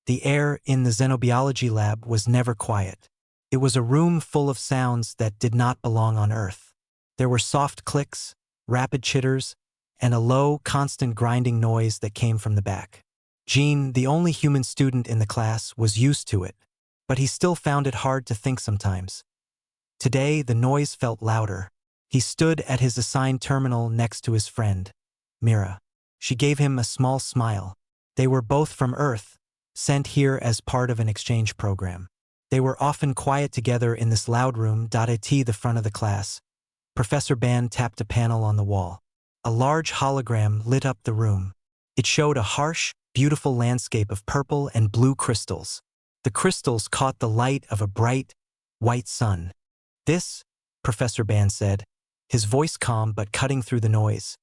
The air in the xenobiology lab was never quiet. It was a room full of sounds that did not belong on Earth. There were soft clicks, rapid chitters, and a low, constant grinding noise that came from the back. Gene, the only human student in the class, was used to it, but he still found it hard to think sometimes. Today, the noise felt louder. He stood at his assigned terminal next to his friend, Mira. She gave him a small smile. They were both from Earth, sent here as part of an exchange program. They were often quiet together in this loud room. At the front of the class, Professor Ban tapped a panel on the wall. A large hologram lit up the room. It showed a harsh, beautiful landscape of purple and blue crystals. The crystals caught the light of a bright, white sun. This, Professor Ban said, his voice calm but cutting through the noise,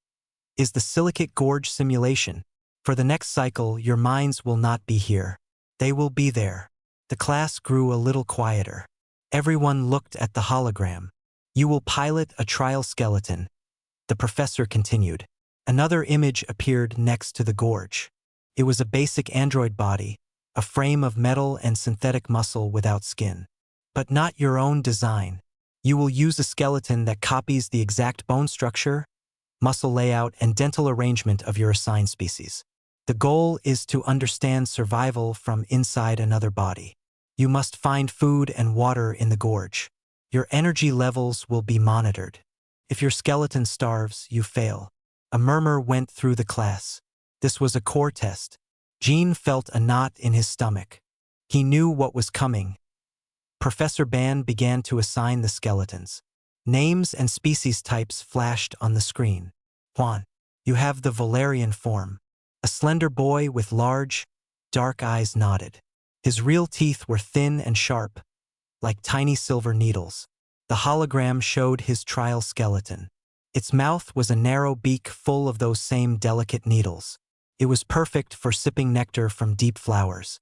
is the Silicate Gorge simulation. For the next cycle, your minds will not be here. They will be there. The class grew a little quieter. Everyone looked at the hologram. You will pilot a trial skeleton, the professor continued. Another image appeared next to the gorge. It was a basic android body, a frame of metal and synthetic muscle without skin. But not your own design. You will use a skeleton that copies the exact bone structure, muscle layout, and dental arrangement of your assigned species. The goal is to understand survival from inside another body. You must find food and water in the gorge. Your energy levels will be monitored. If your skeleton starves, you fail. A murmur went through the class. This was a core test. Gene felt a knot in his stomach. He knew what was coming. Professor Ban began to assign the skeletons. Names and species types flashed on the screen. Juan, you have the Valerian form. A slender boy with large, dark eyes nodded. His real teeth were thin and sharp, like tiny silver needles. The hologram showed his trial skeleton. Its mouth was a narrow beak full of those same delicate needles. It was perfect for sipping nectar from deep flowers.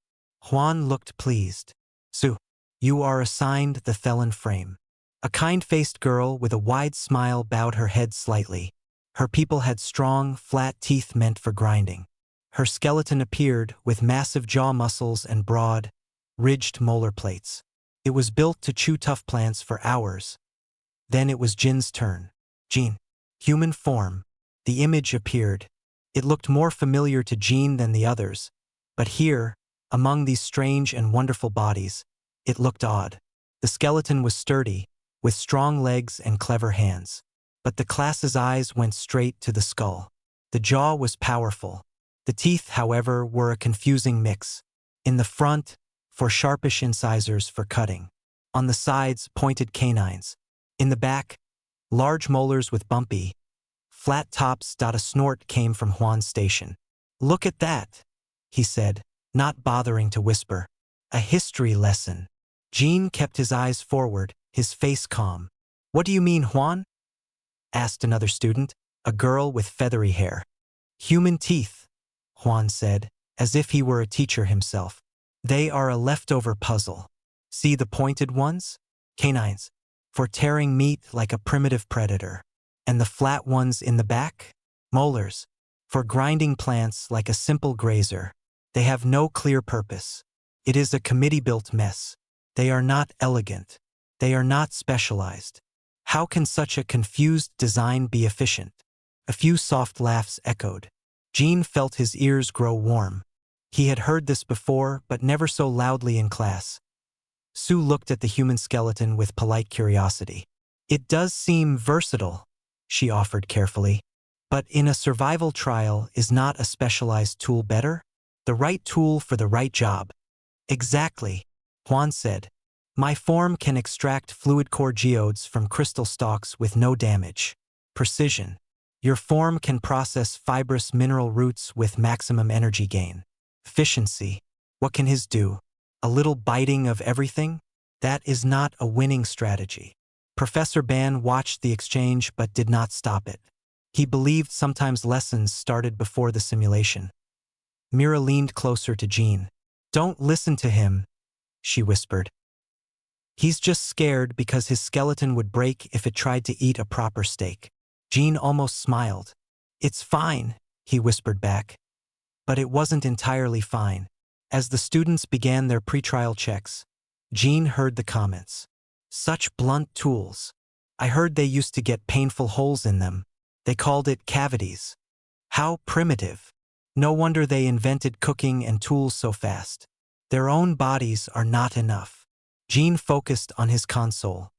Juan looked pleased. Sue, you are assigned the Thelen frame. A kind-faced girl with a wide smile bowed her head slightly. Her people had strong, flat teeth meant for grinding. Her skeleton appeared with massive jaw muscles and broad, ridged molar plates. It was built to chew tough plants for hours. Then it was Jin's turn. Jin, human form. The image appeared. It looked more familiar to Jin than the others, but here, among these strange and wonderful bodies, it looked odd. The skeleton was sturdy, with strong legs and clever hands. But the class's eyes went straight to the skull. The jaw was powerful. The teeth, however, were a confusing mix. In the front, for sharpish incisors for cutting. On the sides, pointed canines. In the back, large molars with bumpy, flat tops. A snort came from Juan's station. Look at that, he said, not bothering to whisper. A history lesson. Gene kept his eyes forward, his face calm. What do you mean, Juan? Asked another student, a girl with feathery hair. Human teeth, Juan said, as if he were a teacher himself. They are a leftover puzzle. See the pointed ones? Canines, for tearing meat like a primitive predator. And the flat ones in the back? Molars, for grinding plants like a simple grazer. They have no clear purpose. It is a committee-built mess. They are not elegant. They are not specialized. How can such a confused design be efficient? A few soft laughs echoed. Gene felt his ears grow warm. He had heard this before, but never so loudly in class. Sue looked at the human skeleton with polite curiosity. It does seem versatile, she offered carefully. But in a survival trial, is not a specialized tool better? The right tool for the right job. Exactly, Juan said. My form can extract fluid core geodes from crystal stalks with no damage. Precision. Your form can process fibrous mineral roots with maximum energy gain. Efficiency. What can his do? A little biting of everything? That is not a winning strategy. Professor Ban watched the exchange but did not stop it. He believed sometimes lessons started before the simulation. Mira leaned closer to Gene. Don't listen to him, she whispered. He's just scared because his skeleton would break if it tried to eat a proper steak. Gene almost smiled. It's fine, he whispered back. But it wasn't entirely fine. As the students began their pretrial checks, Jean heard the comments. Such blunt tools. I heard they used to get painful holes in them. They called it cavities. How primitive. No wonder they invented cooking and tools so fast. Their own bodies are not enough. Jean focused on his console.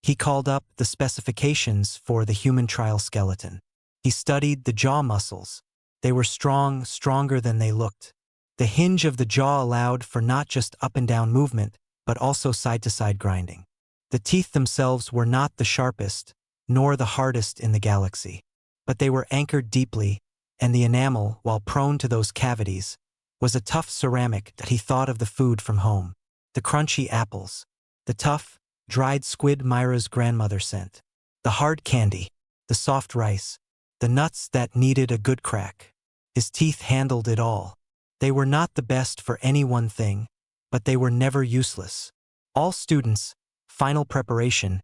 He called up the specifications for the human trial skeleton. He studied the jaw muscles. They were strong, stronger than they looked. The hinge of the jaw allowed for not just up and down movement, but also side-to-side grinding. The teeth themselves were not the sharpest, nor the hardest in the galaxy, but they were anchored deeply, and the enamel, while prone to those cavities, was a tough ceramic that he thought of the food from home. The crunchy apples, the tough, dried squid Myra's grandmother sent, the hard candy, the soft rice, the nuts that needed a good crack. His teeth handled it all. They were not the best for any one thing, but they were never useless. All students, final preparation,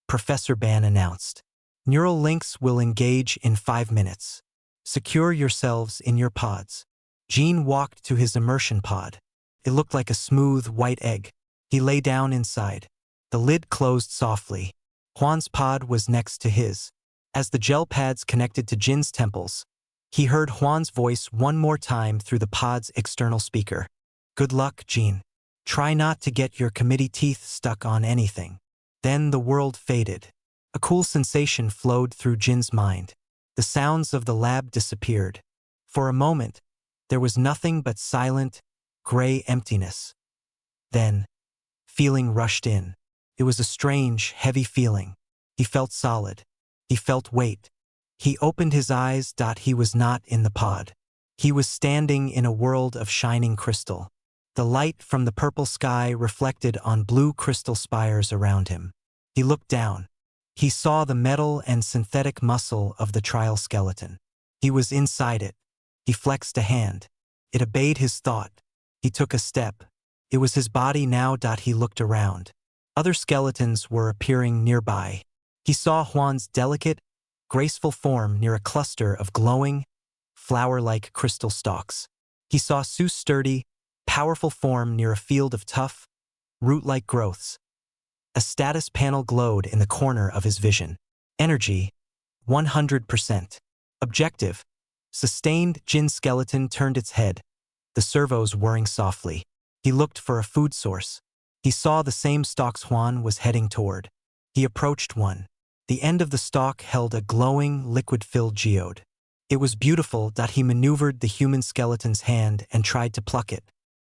Professor Ban announced. Neural links will engage in 5 minutes. Secure yourselves in your pods. Jean walked to his immersion pod. It looked like a smooth, white egg. He lay down inside. The lid closed softly. Juan's pod was next to his. As the gel pads connected to Jin's temples, he heard Juan's voice one more time through the pod's external speaker. Good luck, Jean. Try not to get your committee teeth stuck on anything. Then the world faded. A cool sensation flowed through Jin's mind. The sounds of the lab disappeared. For a moment, there was nothing but silent, gray emptiness. Then, feeling rushed in. It was a strange, heavy feeling. He felt solid. He felt weight. He opened his eyes. He was not in the pod. He was standing in a world of shining crystal. The light from the purple sky reflected on blue crystal spires around him. He looked down. He saw the metal and synthetic muscle of the trial skeleton. He was inside it. He flexed a hand. It obeyed his thought. He took a step. It was his body now. He looked around. Other skeletons were appearing nearby. He saw Juan's delicate, graceful form near a cluster of glowing, flower-like crystal stalks. He saw Sue's sturdy, powerful form near a field of tough, root-like growths. A status panel glowed in the corner of his vision. Energy, 100%. Objective, sustained. Jin's skeleton turned its head, the servos whirring softly. He looked for a food source. He saw the same stalks Juan was heading toward. He approached one. The end of the stalk held a glowing, liquid-filled geode. It was beautiful. He maneuvered the human skeleton's hand and tried to pluck it.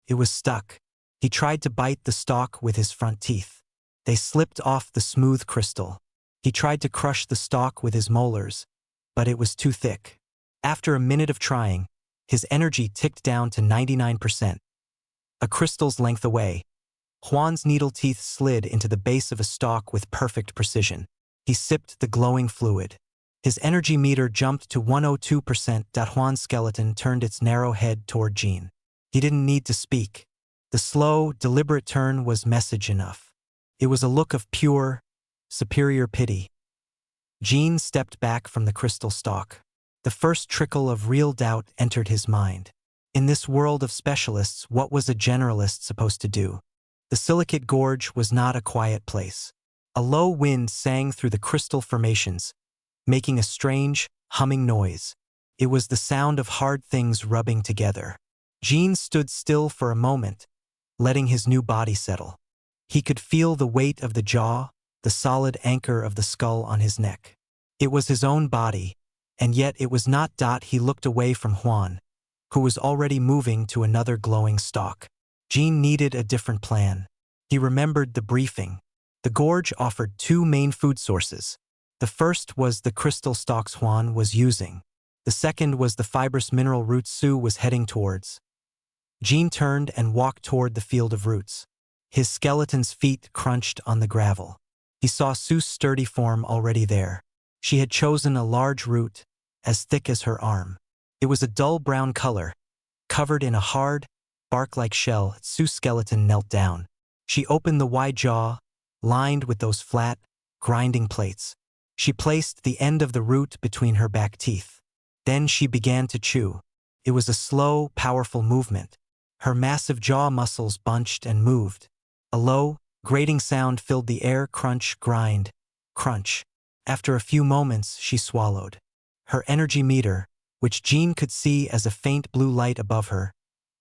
It was stuck. He tried to bite the stalk with his front teeth. They slipped off the smooth crystal. He tried to crush the stalk with his molars, but it was too thick. After a minute of trying, his energy ticked down to 99%. A crystal's length away, Juan's needle teeth slid into the base of a stalk with perfect precision. He sipped the glowing fluid. His energy meter jumped to 102%. Juan's skeleton turned its narrow head toward Jean. He didn't need to speak. The slow, deliberate turn was message enough. It was a look of pure, superior pity. Jean stepped back from the crystal stalk. The first trickle of real doubt entered his mind. In this world of specialists, what was a generalist supposed to do? The silicate gorge was not a quiet place. A low wind sang through the crystal formations, making a strange, humming noise. It was the sound of hard things rubbing together. Jean stood still for a moment, letting his new body settle. He could feel the weight of the jaw, the solid anchor of the skull on his neck. It was his own body, and yet it was not. He looked away from Juan, who was already moving to another glowing stalk. Jean needed a different plan. He remembered the briefing. The gorge offered 2 main food sources. The first was the crystal stalks Juan was using. The second was the fibrous mineral roots Sue was heading towards. Jean turned and walked toward the field of roots. His skeleton's feet crunched on the gravel. He saw Sue's sturdy form already there. She had chosen a large root, as thick as her arm. It was a dull brown color, covered in a hard, bark-like shell. Sue's skeleton knelt down. She opened the wide jaw, lined with those flat, grinding plates. She placed the end of the root between her back teeth. Then she began to chew. It was a slow, powerful movement. Her massive jaw muscles bunched and moved. A low, grating sound filled the air. Crunch, grind, crunch. After a few moments, she swallowed. Her energy meter, which Jean could see as a faint blue light above her,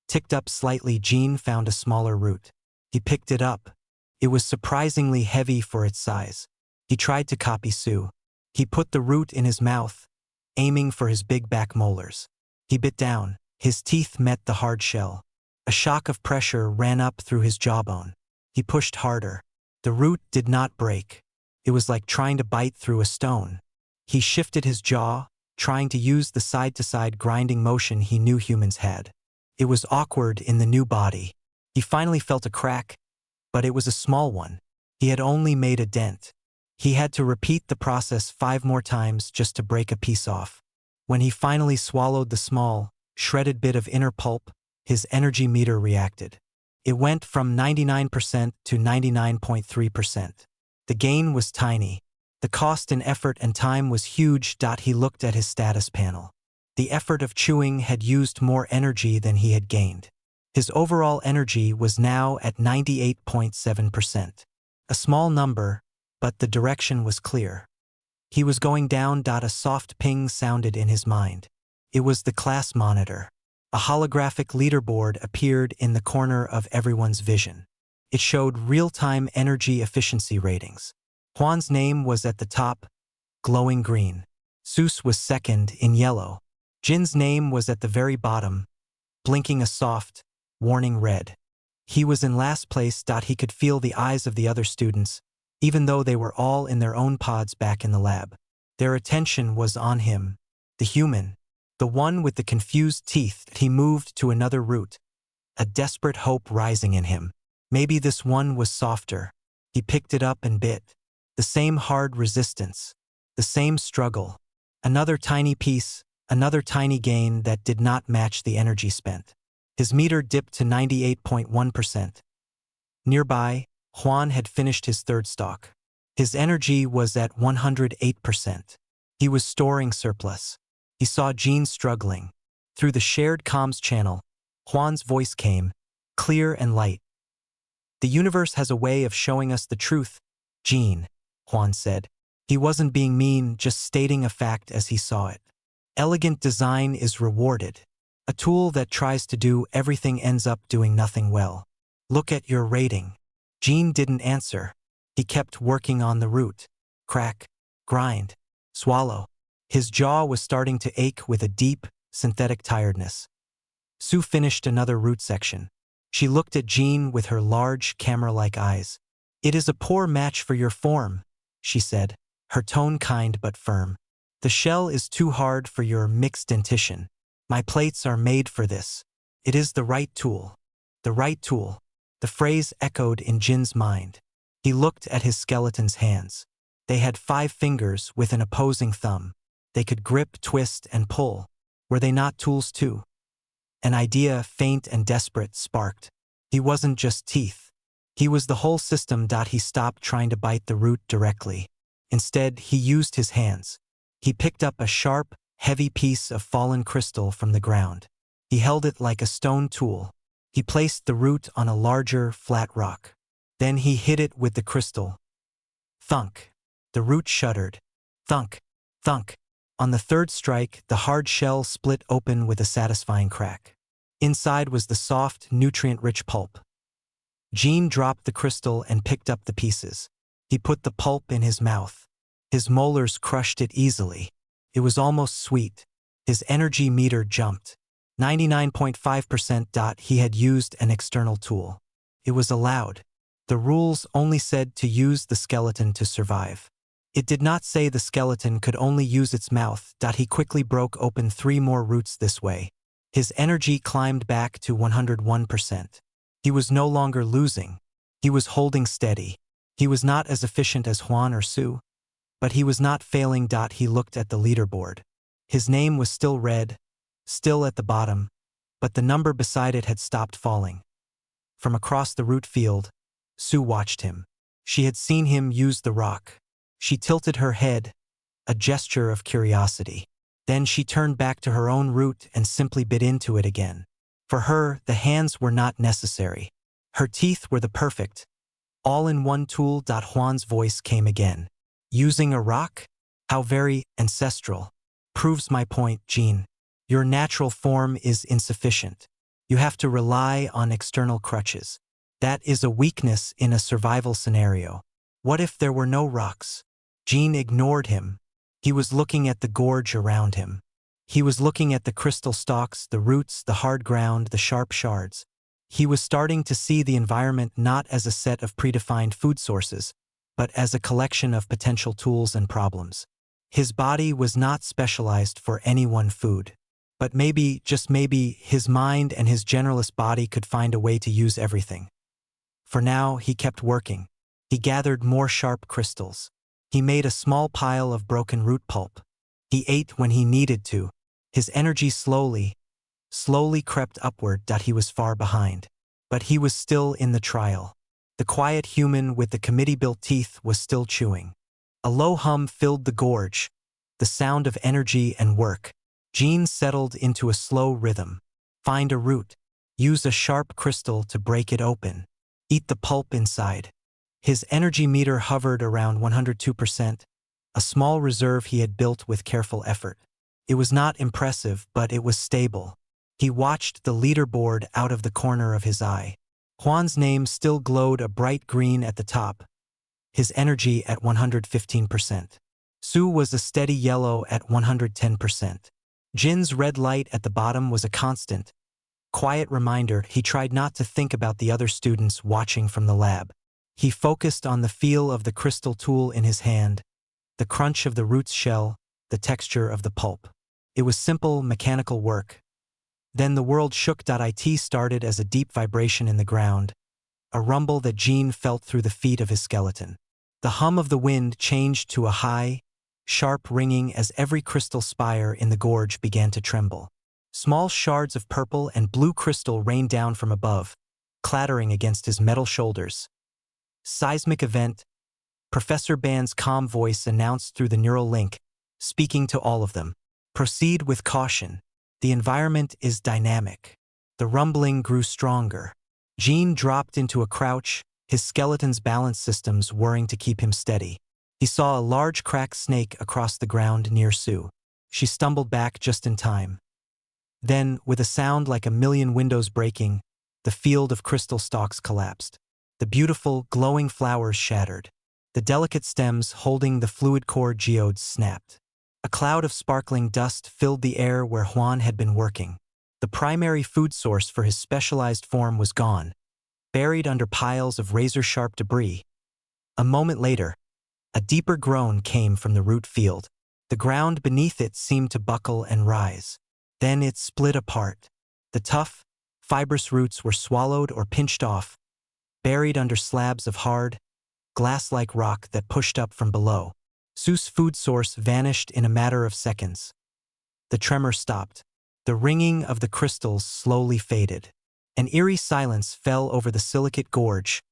ticked up slightly. Jean found a smaller root. He picked it up. It was surprisingly heavy for its size. He tried to copy Sue. He put the root in his mouth, aiming for his big back molars. He bit down. His teeth met the hard shell. A shock of pressure ran up through his jawbone. He pushed harder. The root did not break. It was like trying to bite through a stone. He shifted his jaw, trying to use the side-to-side grinding motion he knew humans had. It was awkward in the new body. He finally felt a crack, but it was a small one. He had only made a dent. He had to repeat the process 5 more times just to break a piece off. When he finally swallowed the small, shredded bit of inner pulp, his energy meter reacted. It went from 99% to 99.3%. The gain was tiny. The cost in effort and time was huge. He looked at his status panel. The effort of chewing had used more energy than he had gained. His overall energy was now at 98.7%. A small number, but the direction was clear. He was going down. A soft ping sounded in his mind. It was the class monitor. A holographic leaderboard appeared in the corner of everyone's vision. It showed real-time energy efficiency ratings. Juan's name was at the top, glowing green. Seuss was second, in yellow. Jin's name was at the very bottom, blinking a soft, warning red. He was in last place. He could feel the eyes of the other students, even though they were all in their own pods back in the lab. Their attention was on him, the human, the one with the confused teeth. He moved to another root, a desperate hope rising in him. Maybe this one was softer. He picked it up and bit. The same hard resistance, the same struggle. Another tiny piece, another tiny gain that did not match the energy spent. His meter dipped to 98.1%. Nearby, Juan had finished his third stalk. His energy was at 108%. He was storing surplus. He saw Jean struggling. Through the shared comms channel, Juan's voice came, clear and light. "The universe has a way of showing us the truth, Jean," Juan said. He wasn't being mean, just stating a fact as he saw it. Elegant design is rewarded. A tool that tries to do everything ends up doing nothing well. Look at your rating. Jean didn't answer. He kept working on the root. Crack, grind, swallow. His jaw was starting to ache with a deep, synthetic tiredness. Sue finished another root section. She looked at Jean with her large, camera-like eyes. "It is a poor match for your form," she said, her tone kind but firm. "The shell is too hard for your mixed dentition. My plates are made for this. It is the right tool. The right tool." The phrase echoed in Jin's mind. He looked at his skeleton's hands. They had 5 fingers with an opposing thumb. They could grip, twist, and pull. Were they not tools too? An idea, faint and desperate, sparked. He wasn't just teeth. He was the whole system. He stopped trying to bite the root directly. Instead, he used his hands. He picked up a sharp, heavy piece of fallen crystal from the ground. He held it like a stone tool. He placed the root on a larger, flat rock. Then he hit it with the crystal. Thunk. The root shuddered. Thunk. Thunk. On the third strike, the hard shell split open with a satisfying crack. Inside was the soft, nutrient-rich pulp. Jean dropped the crystal and picked up the pieces. He put the pulp in his mouth. His molars crushed it easily. It was almost sweet. His energy meter jumped. 99.5%. He had used an external tool. It was allowed. The rules only said to use the skeleton to survive. It did not say the skeleton could only use its mouth. He quickly broke open 3 more roots this way. His energy climbed back to 101%. He was no longer losing. He was holding steady. He was not as efficient as Juan or Sue, but he was not failing. He looked at the leaderboard. His name was still red, still at the bottom, but the number beside it had stopped falling. From across the root field, Sue watched him. She had seen him use the rock. She tilted her head, a gesture of curiosity. Then she turned back to her own root and simply bit into it again. For her, the hands were not necessary. Her teeth were the perfect, all-in-one tool. Juan's voice came again. Using a rock? How very ancestral. Proves my point, Jean. Your natural form is insufficient. You have to rely on external crutches. That is a weakness in a survival scenario. What if there were no rocks? Jean ignored him. He was looking at the gorge around him. He was looking at the crystal stalks, the roots, the hard ground, the sharp shards. He was starting to see the environment not as a set of predefined food sources, but as a collection of potential tools and problems. His body was not specialized for any one food. But maybe, just maybe, his mind and his generalist body could find a way to use everything. For now, he kept working. He gathered more sharp crystals. He made a small pile of broken root pulp. He ate when he needed to. His energy slowly crept upward. He was far behind. But he was still in the trial. The quiet human with the committee-built teeth was still chewing. A low hum filled the gorge, the sound of energy and work. Jean settled into a slow rhythm. Find a root. Use a sharp crystal to break it open. Eat the pulp inside. His energy meter hovered around 102%, a small reserve he had built with careful effort. It was not impressive, but it was stable. He watched the leaderboard out of the corner of his eye. Juan's name still glowed a bright green at the top, his energy at 115%. Sue was a steady yellow at 110%. Jin's red light at the bottom was a constant, quiet reminder. He tried not to think about the other students watching from the lab. He focused on the feel of the crystal tool in his hand, the crunch of the root's shell, the texture of the pulp. It was simple, mechanical work. Then the world shook. It started as a deep vibration in the ground, a rumble that Jean felt through the feet of his skeleton. The hum of the wind changed to a high, sharp ringing as every crystal spire in the gorge began to tremble. Small shards of purple and blue crystal rained down from above, clattering against his metal shoulders. Seismic event, Professor Band's calm voice announced through the neural link, speaking to all of them. Proceed with caution. The environment is dynamic. The rumbling grew stronger. Jean dropped into a crouch, his skeleton's balance systems whirring to keep him steady. He saw a large cracked snake across the ground near Sue. She stumbled back just in time. Then, with a sound like a million windows breaking, the field of crystal stalks collapsed. The beautiful, glowing flowers shattered. The delicate stems holding the fluid core geodes snapped. A cloud of sparkling dust filled the air where Juan had been working. The primary food source for his specialized form was gone, buried under piles of razor-sharp debris. A moment later, a deeper groan came from the root field. The ground beneath it seemed to buckle and rise. Then it split apart. The tough, fibrous roots were swallowed or pinched off, buried under slabs of hard, glass-like rock that pushed up from below. Sue's food source vanished in a matter of seconds. The tremor stopped. The ringing of the crystals slowly faded. An eerie silence fell over the silicate gorge,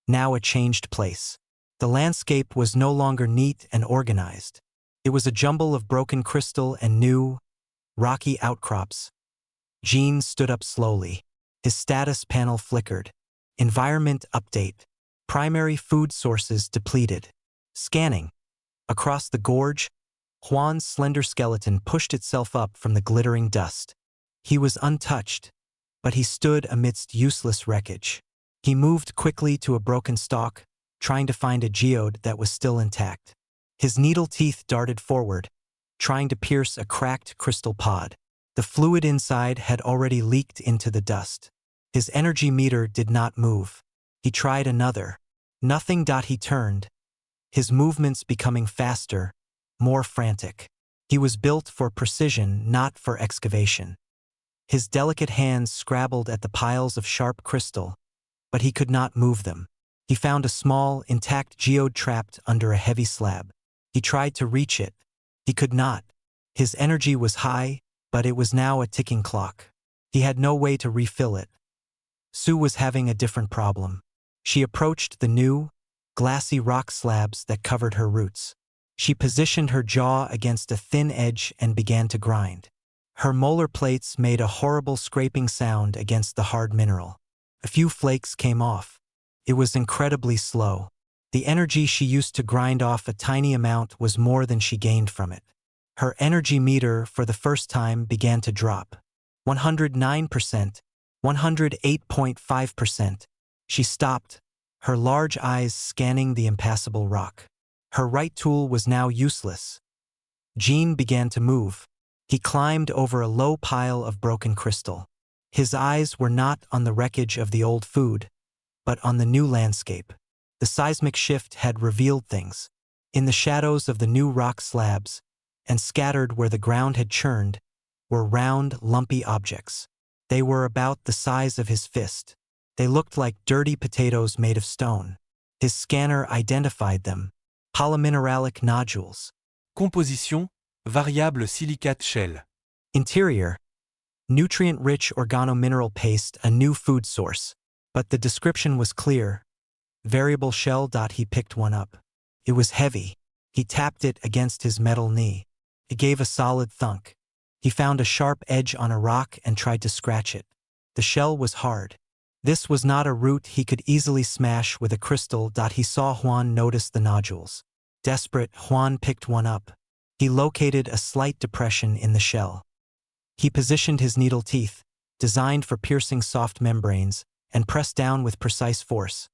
now a changed place. The landscape was no longer neat and organized. It was a jumble of broken crystal and new, rocky outcrops. Jean stood up slowly. His status panel flickered. Environment update. Primary food sources depleted. Scanning. Across the gorge, Juan's slender skeleton pushed itself up from the glittering dust. He was untouched, but he stood amidst useless wreckage. He moved quickly to a broken stalk, trying to find a geode that was still intact. His needle teeth darted forward, trying to pierce a cracked crystal pod. The fluid inside had already leaked into the dust. His energy meter did not move. He tried another. Nothing. He turned, his movements becoming faster, more frantic. He was built for precision, not for excavation. His delicate hands scrabbled at the piles of sharp crystal, but he could not move them. He found a small, intact geode trapped under a heavy slab. He tried to reach it. He could not. His energy was high, but it was now a ticking clock. He had no way to refill it. Sue was having a different problem. She approached the new, glassy rock slabs that covered her roots. She positioned her jaw against a thin edge and began to grind. Her molar plates made a horrible scraping sound against the hard mineral. A few flakes came off. It was incredibly slow. The energy she used to grind off a tiny amount was more than she gained from it. Her energy meter for the first time began to drop. 109%, 108.5%. She stopped, her large eyes scanning the impassable rock. Her right tool was now useless. Jean began to move. He climbed over a low pile of broken crystal. His eyes were not on the wreckage of the old food, but on the new landscape. The seismic shift had revealed things. In the shadows of the new rock slabs, and scattered where the ground had churned, were round, lumpy objects. They were about the size of his fist. They looked like dirty potatoes made of stone. His scanner identified them. Polymineralic nodules. Composition, variable silicate shell. Interior, nutrient-rich organomineral paste, a new food source. But the description was clear. Variable shell. He picked one up. It was heavy. He tapped it against his metal knee. It gave a solid thunk. He found a sharp edge on a rock and tried to scratch it. The shell was hard. This was not a root he could easily smash with a crystal. He saw Juan notice the nodules. Desperate, Juan picked one up. He located a slight depression in the shell. He positioned his needle teeth, designed for piercing soft membranes, and pressed down with precise force.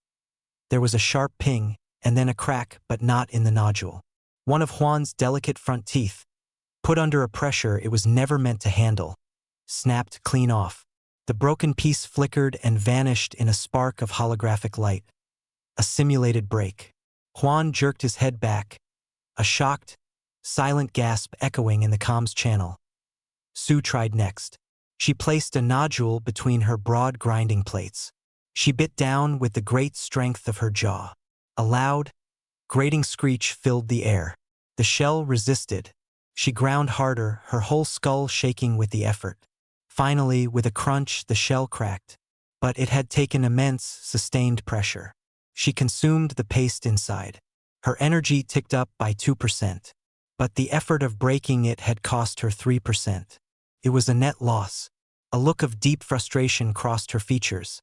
There was a sharp ping, and then a crack, but not in the nodule. One of Juan's delicate front teeth, put under a pressure it was never meant to handle, snapped clean off. The broken piece flickered and vanished in a spark of holographic light. A simulated break. Juan jerked his head back, a shocked, silent gasp echoing in the comms channel. Sue tried next. She placed a nodule between her broad grinding plates. She bit down with the great strength of her jaw. A loud, grating screech filled the air. The shell resisted. She ground harder, her whole skull shaking with the effort. Finally, with a crunch, the shell cracked. But it had taken immense, sustained pressure. She consumed the paste inside. Her energy ticked up by 2%. But the effort of breaking it had cost her 3%. It was a net loss. A look of deep frustration crossed her features.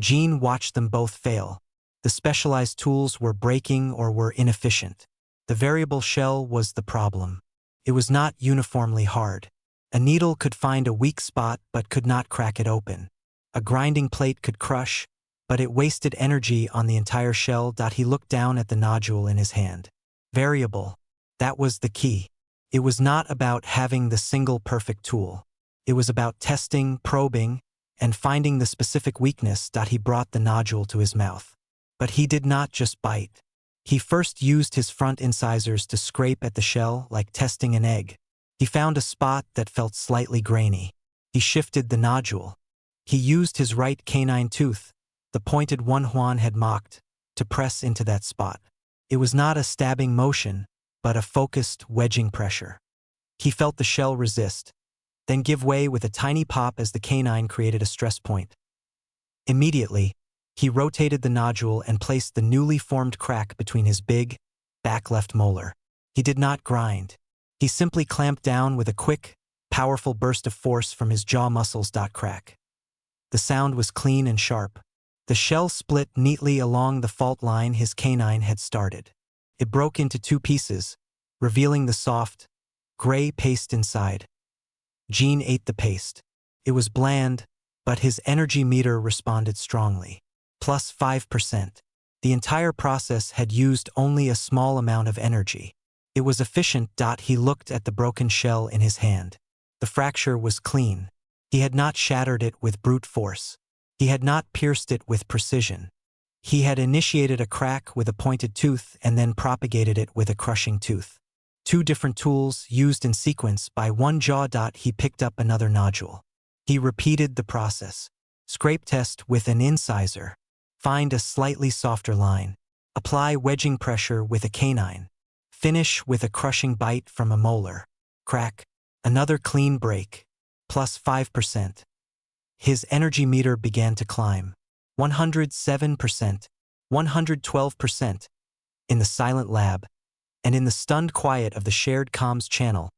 Jean watched them both fail. The specialized tools were breaking or were inefficient. The variable shell was the problem. It was not uniformly hard. A needle could find a weak spot but could not crack it open. A grinding plate could crush, but it wasted energy on the entire shell. He looked down at the nodule in his hand. Variable. That was the key. It was not about having the single perfect tool. It was about testing, probing, and finding the specific weakness. He brought the nodule to his mouth. But he did not just bite. He first used his front incisors to scrape at the shell like testing an egg. He found a spot that felt slightly grainy. He shifted the nodule. He used his right canine tooth, the pointed one Juan had mocked, to press into that spot. It was not a stabbing motion, but a focused, wedging pressure. He felt the shell resist, then give way with a tiny pop as the canine created a stress point. Immediately, he rotated the nodule and placed the newly formed crack between his big, back left molar. He did not grind. He simply clamped down with a quick, powerful burst of force from his jaw muscles. Crack. The sound was clean and sharp. The shell split neatly along the fault line his canine had started. It broke into two pieces, revealing the soft, gray paste inside. Jean ate the paste. It was bland, but his energy meter responded strongly. Plus 5%. The entire process had used only a small amount of energy. It was efficient. He looked at the broken shell in his hand. The fracture was clean. He had not shattered it with brute force. He had not pierced it with precision. He had initiated a crack with a pointed tooth and then propagated it with a crushing tooth. Two different tools used in sequence by one jaw. He picked up another nodule. He repeated the process. Scrape test with an incisor. Find a slightly softer line. Apply wedging pressure with a canine. Finish with a crushing bite from a molar. Crack. Another clean break. Plus 5%. His energy meter began to climb. 107%. 112%. In the silent lab, and in the stunned quiet of the shared comms channel,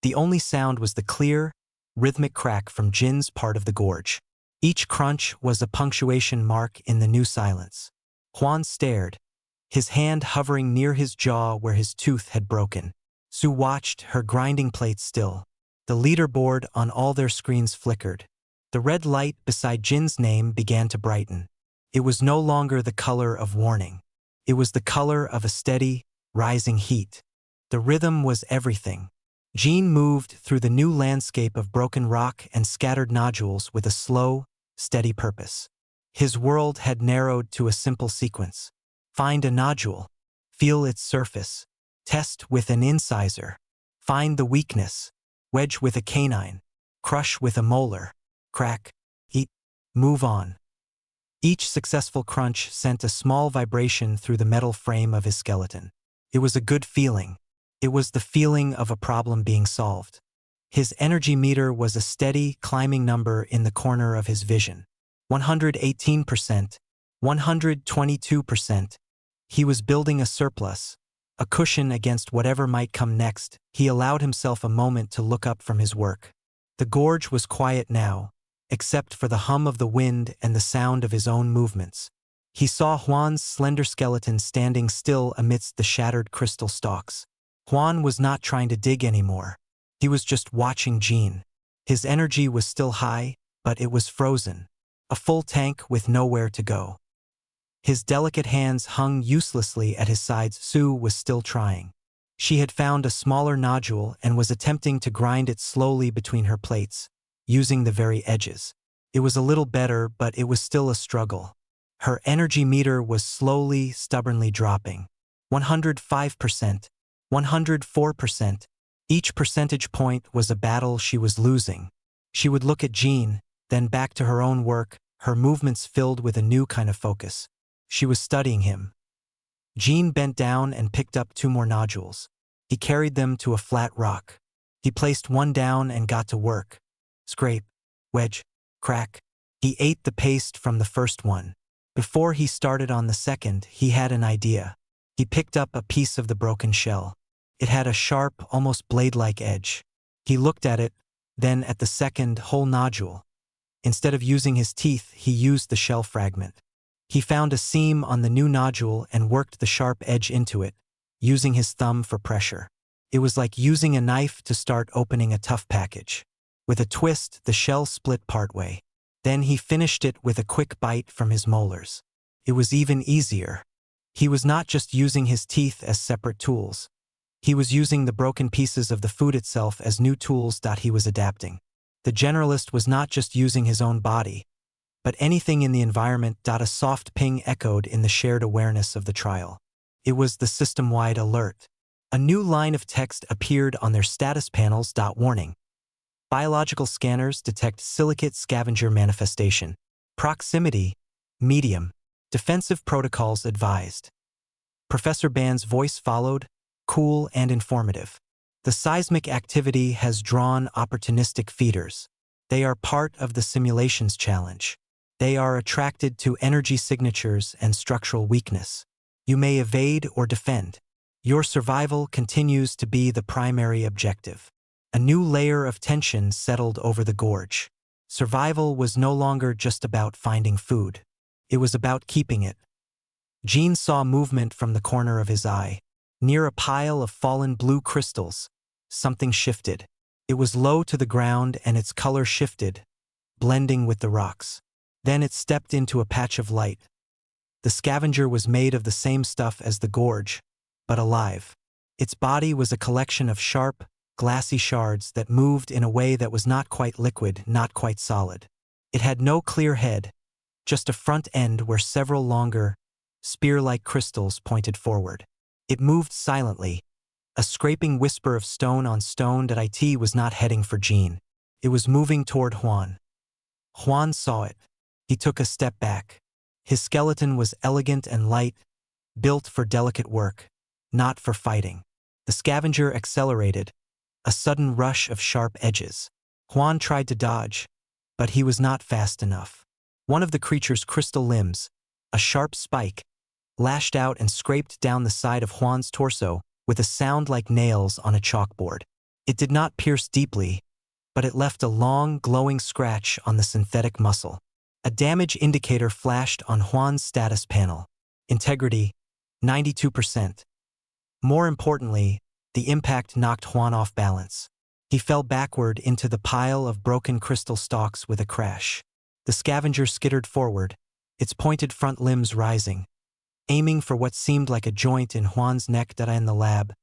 the only sound was the clear, rhythmic crack from Jin's part of the gorge. Each crunch was a punctuation mark in the new silence. Huan stared, his hand hovering near his jaw where his tooth had broken. Su watched, her grinding plate still. The leaderboard on all their screens flickered. The red light beside Jin's name began to brighten. It was no longer the color of warning. It was the color of a steady, rising heat. The rhythm was everything. Jin moved through the new landscape of broken rock and scattered nodules with a slow, steady purpose. His world had narrowed to a simple sequence. Find a nodule. Feel its surface. Test with an incisor. Find the weakness. Wedge with a canine. Crush with a molar. Crack. Eat. Move on. Each successful crunch sent a small vibration through the metal frame of his skeleton. It was a good feeling. It was the feeling of a problem being solved. His energy meter was a steady, climbing number in the corner of his vision. 118%, 122%. He was building a surplus, a cushion against whatever might come next. He allowed himself a moment to look up from his work. The gorge was quiet now, except for the hum of the wind and the sound of his own movements. He saw Huan's slender skeleton standing still amidst the shattered crystal stalks. Huan was not trying to dig anymore. He was just watching Jin. His energy was still high, but it was frozen. A full tank with nowhere to go. His delicate hands hung uselessly at his sides. Su was still trying. She had found a smaller nodule and was attempting to grind it slowly between her plates, using the very edges. It was a little better, but it was still a struggle. Her energy meter was slowly, stubbornly dropping. 105%, 104%. Each percentage point was a battle she was losing. She would look at Jin, then back to her own work, her movements filled with a new kind of focus. She was studying him. Jin bent down and picked up 2 more nodules. He carried them to a flat rock. He placed one down and got to work. Scrape, wedge, crack. He ate the paste from the first one. Before he started on the second, he had an idea. He picked up a piece of the broken shell. It had a sharp, almost blade-like edge. He looked at it, then at the second whole nodule. Instead of using his teeth, he used the shell fragment. He found a seam on the new nodule and worked the sharp edge into it, using his thumb for pressure. It was like using a knife to start opening a tough package. With a twist, the shell split partway. Then he finished it with a quick bite from his molars. It was even easier. He was not just using his teeth as separate tools. He was using the broken pieces of the food itself as new tools that he was adapting. The generalist was not just using his own body, but anything in the environment. A soft ping echoed in the shared awareness of the trial. It was the system-wide alert. A new line of text appeared on their status panels. Warning. Biological scanners detect silicate scavenger manifestation. Proximity, medium. Defensive protocols advised. Professor Ban's voice followed, cool and informative. The seismic activity has drawn opportunistic feeders. They are part of the simulations challenge. They are attracted to energy signatures and structural weakness. You may evade or defend. Your survival continues to be the primary objective. A new layer of tension settled over the gorge. Survival was no longer just about finding food. It was about keeping it. Jin saw movement from the corner of his eye. Near a pile of fallen blue crystals, something shifted. It was low to the ground and its color shifted, blending with the rocks. Then it stepped into a patch of light. The scavenger was made of the same stuff as the gorge, but alive. Its body was a collection of sharp, glassy shards that moved in a way that was not quite liquid, not quite solid. It had no clear head, just a front end where several longer, spear-like crystals pointed forward. It moved silently, a scraping whisper of stone on stone. It was not heading for Jin. It was moving toward Huan. Huan saw it. He took a step back. His skeleton was elegant and light, built for delicate work, not for fighting. The scavenger accelerated, a sudden rush of sharp edges. Huan tried to dodge, but he was not fast enough. One of the creature's crystal limbs, a sharp spike, lashed out and scraped down the side of Huan's torso with a sound like nails on a chalkboard. It did not pierce deeply, but it left a long, glowing scratch on the synthetic muscle. A damage indicator flashed on Juan's status panel. Integrity, 92%. More importantly, the impact knocked Juan off balance. He fell backward into the pile of broken crystal stalks with a crash. The scavenger skittered forward, its pointed front limbs rising, aiming for what seemed like a joint in Juan's neck. In the lab,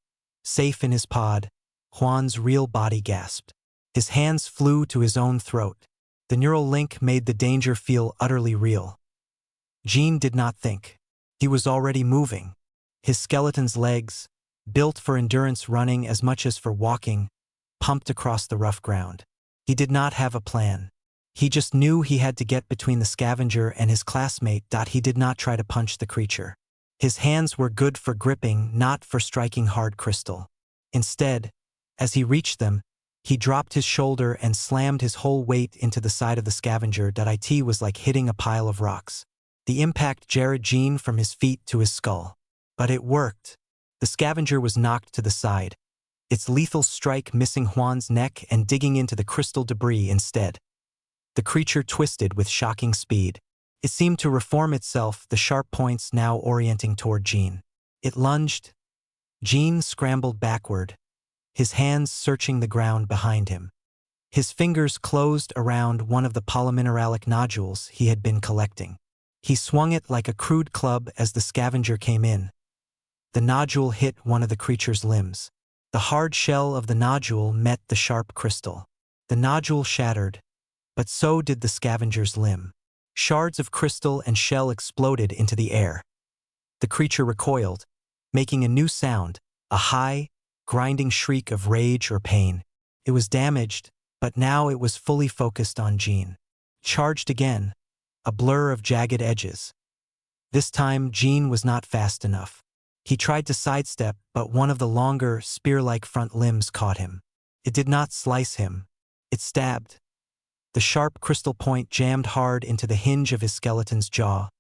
safe in his pod, Juan's real body gasped. His hands flew to his own throat. The neural link made the danger feel utterly real. Gene did not think. He was already moving. His skeleton's legs, built for endurance running as much as for walking, pumped across the rough ground. He did not have a plan. He just knew he had to get between the scavenger and his classmate. He did not try to punch the creature. His hands were good for gripping, not for striking hard crystal. Instead, as he reached them, he dropped his shoulder and slammed his whole weight into the side of the scavenger. It was like hitting a pile of rocks. The impact jarred Gene from his feet to his skull. But it worked. The scavenger was knocked to the side, its lethal strike missing Juan's neck and digging into the crystal debris instead. The creature twisted with shocking speed. It seemed to reform itself, the sharp points now orienting toward Gene. It lunged. Gene scrambled backward, his hands searching the ground behind him. His fingers closed around one of the polymineralic nodules he had been collecting. He swung it like a crude club as the scavenger came in. The nodule hit one of the creature's limbs. The hard shell of the nodule met the sharp crystal. The nodule shattered, but so did the scavenger's limb. Shards of crystal and shell exploded into the air. The creature recoiled, making a new sound, a high, grinding shriek of rage or pain. It was damaged, but now it was fully focused on Gene. Charged again, a blur of jagged edges. This time, Gene was not fast enough. He tried to sidestep, but one of the longer, spear-like front limbs caught him. It did not slice him. It stabbed. The sharp crystal point jammed hard into the hinge of his skeleton's jaw,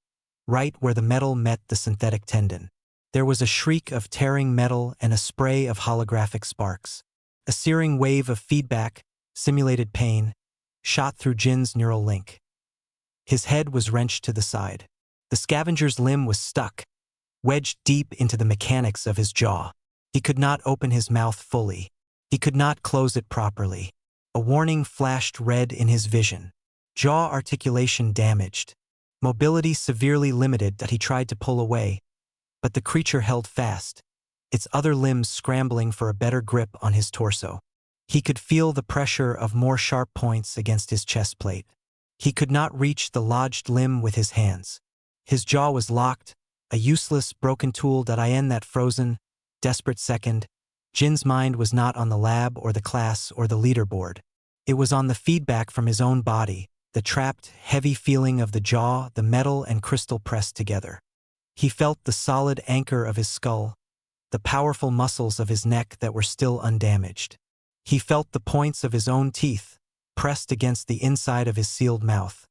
right where the metal met the synthetic tendon. There was a shriek of tearing metal and a spray of holographic sparks. A searing wave of feedback, simulated pain, shot through Jin's neural link. His head was wrenched to the side. The scavenger's limb was stuck, wedged deep into the mechanics of his jaw. He could not open his mouth fully. He could not close it properly. A warning flashed red in his vision. Jaw articulation damaged. Mobility severely limited. He tried to pull away, but the creature held fast, its other limbs scrambling for a better grip on his torso. He could feel the pressure of more sharp points against his chest plate. He could not reach the lodged limb with his hands. His jaw was locked, a useless, broken tool. In that frozen, desperate second, Jin's mind was not on the lab or the class or the leaderboard. It was on the feedback from his own body, the trapped, heavy feeling of the jaw, the metal and crystal pressed together. He felt the solid anchor of his skull, the powerful muscles of his neck that were still undamaged. He felt the points of his own teeth, pressed against the inside of his sealed mouth.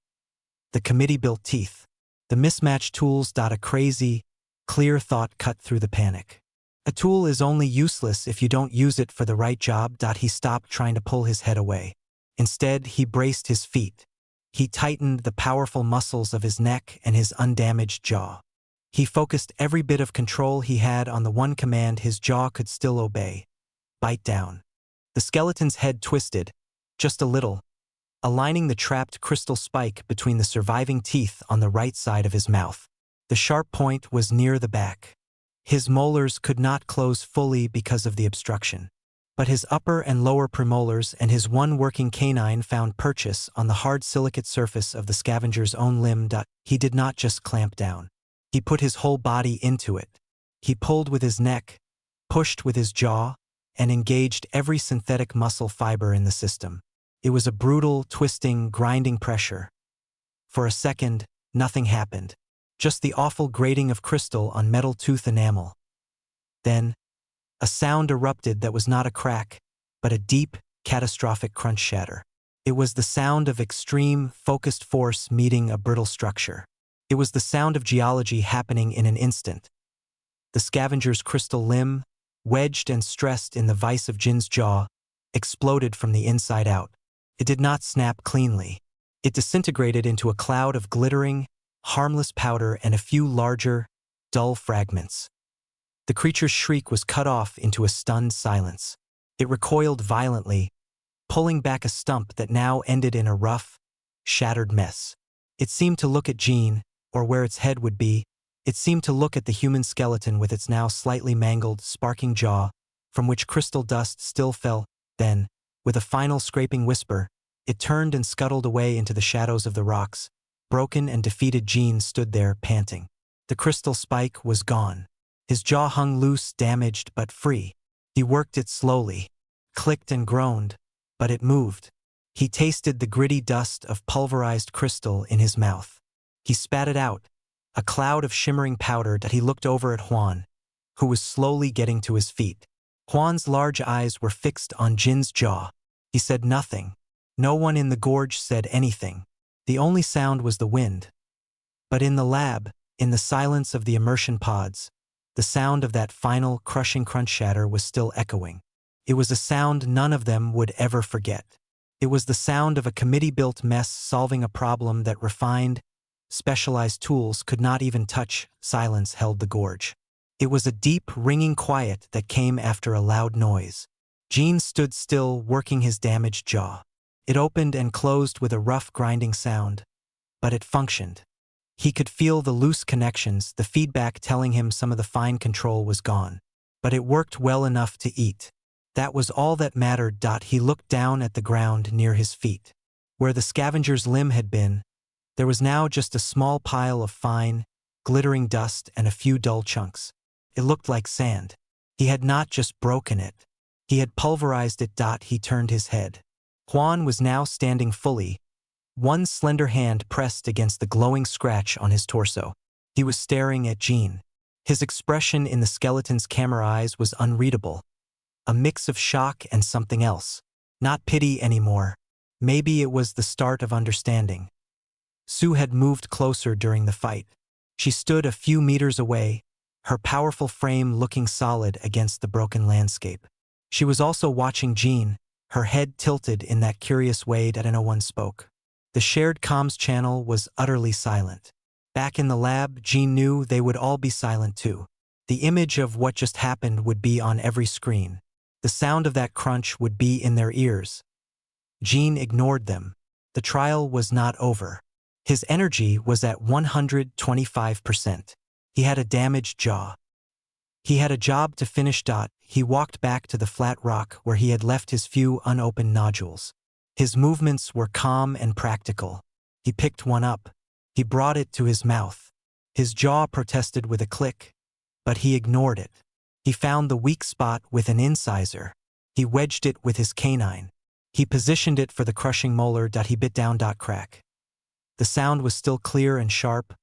The committee-built teeth. The mismatched tools. A crazy, clear thought cut through the panic. A tool is only useless if you don't use it for the right job. He stopped trying to pull his head away. Instead, he braced his feet. He tightened the powerful muscles of his neck and his undamaged jaw. He focused every bit of control he had on the one command his jaw could still obey: bite down. The skeleton's head twisted, just a little, aligning the trapped crystal spike between the surviving teeth on the right side of his mouth. The sharp point was near the back. His molars could not close fully because of the obstruction, but his upper and lower premolars and his one working canine found purchase on the hard silicate surface of the scavenger's own limb. He did not just clamp down. He put his whole body into it. He pulled with his neck, pushed with his jaw, and engaged every synthetic muscle fiber in the system. It was a brutal, twisting, grinding pressure. For a second, nothing happened. Just the awful grating of crystal on metal tooth enamel. Then, a sound erupted that was not a crack, but a deep, catastrophic crunch shatter. It was the sound of extreme, focused force meeting a brittle structure. It was the sound of geology happening in an instant. The scavenger's crystal limb, wedged and stressed in the vise of Jin's jaw, exploded from the inside out. It did not snap cleanly. It disintegrated into a cloud of glittering, harmless powder and a few larger, dull fragments. The creature's shriek was cut off into a stunned silence. It recoiled violently, pulling back a stump that now ended in a rough, shattered mess. It seemed to look at Jean, or where its head would be. It seemed to look at the human skeleton with its now slightly mangled, sparking jaw, from which crystal dust still fell. Then, with a final scraping whisper, it turned and scuttled away into the shadows of the rocks. Broken and defeated Jean stood there, panting. The crystal spike was gone. His jaw hung loose, damaged but free. He worked it slowly, clicked and groaned, but it moved. He tasted the gritty dust of pulverized crystal in his mouth. He spat it out, a cloud of shimmering powder that he looked over at Juan, who was slowly getting to his feet. Juan's large eyes were fixed on Jin's jaw. He said nothing. No one in the gorge said anything. The only sound was the wind. But in the lab, in the silence of the immersion pods, the sound of that final crushing crunch shatter was still echoing. It was a sound none of them would ever forget. It was the sound of a committee-built mess solving a problem that refined, specialized tools could not even touch. Silence held the gorge. It was a deep, ringing quiet that came after a loud noise. Jean stood still, working his damaged jaw. It opened and closed with a rough, grinding sound, but it functioned. He could feel the loose connections, the feedback telling him some of the fine control was gone. But it worked well enough to eat. That was all that mattered. He looked down at the ground near his feet. Where the scavenger's limb had been, there was now just a small pile of fine, glittering dust and a few dull chunks. It looked like sand. He had not just broken it. He had pulverized it. He turned his head. Juan was now standing fully, one slender hand pressed against the glowing scratch on his torso. He was staring at Jean. His expression in the skeleton's camera eyes was unreadable. A mix of shock and something else. Not pity anymore. Maybe it was the start of understanding. Sue had moved closer during the fight. She stood a few meters away, her powerful frame looking solid against the broken landscape. She was also watching Jean, her head tilted in that curious way that no one spoke. The shared comms channel was utterly silent. Back in the lab, Jean knew they would all be silent too. The image of what just happened would be on every screen. The sound of that crunch would be in their ears. Jean ignored them. The trial was not over. His energy was at 125%. He had a damaged jaw. He had a job to finish. He walked back to the flat rock where he had left his few unopened nodules. His movements were calm and practical. He picked one up. He brought it to his mouth. His jaw protested with a click, but he ignored it. He found the weak spot with an incisor. He wedged it with his canine. He positioned it for the crushing molar. He bit down. Crack. The sound was still clear and sharp,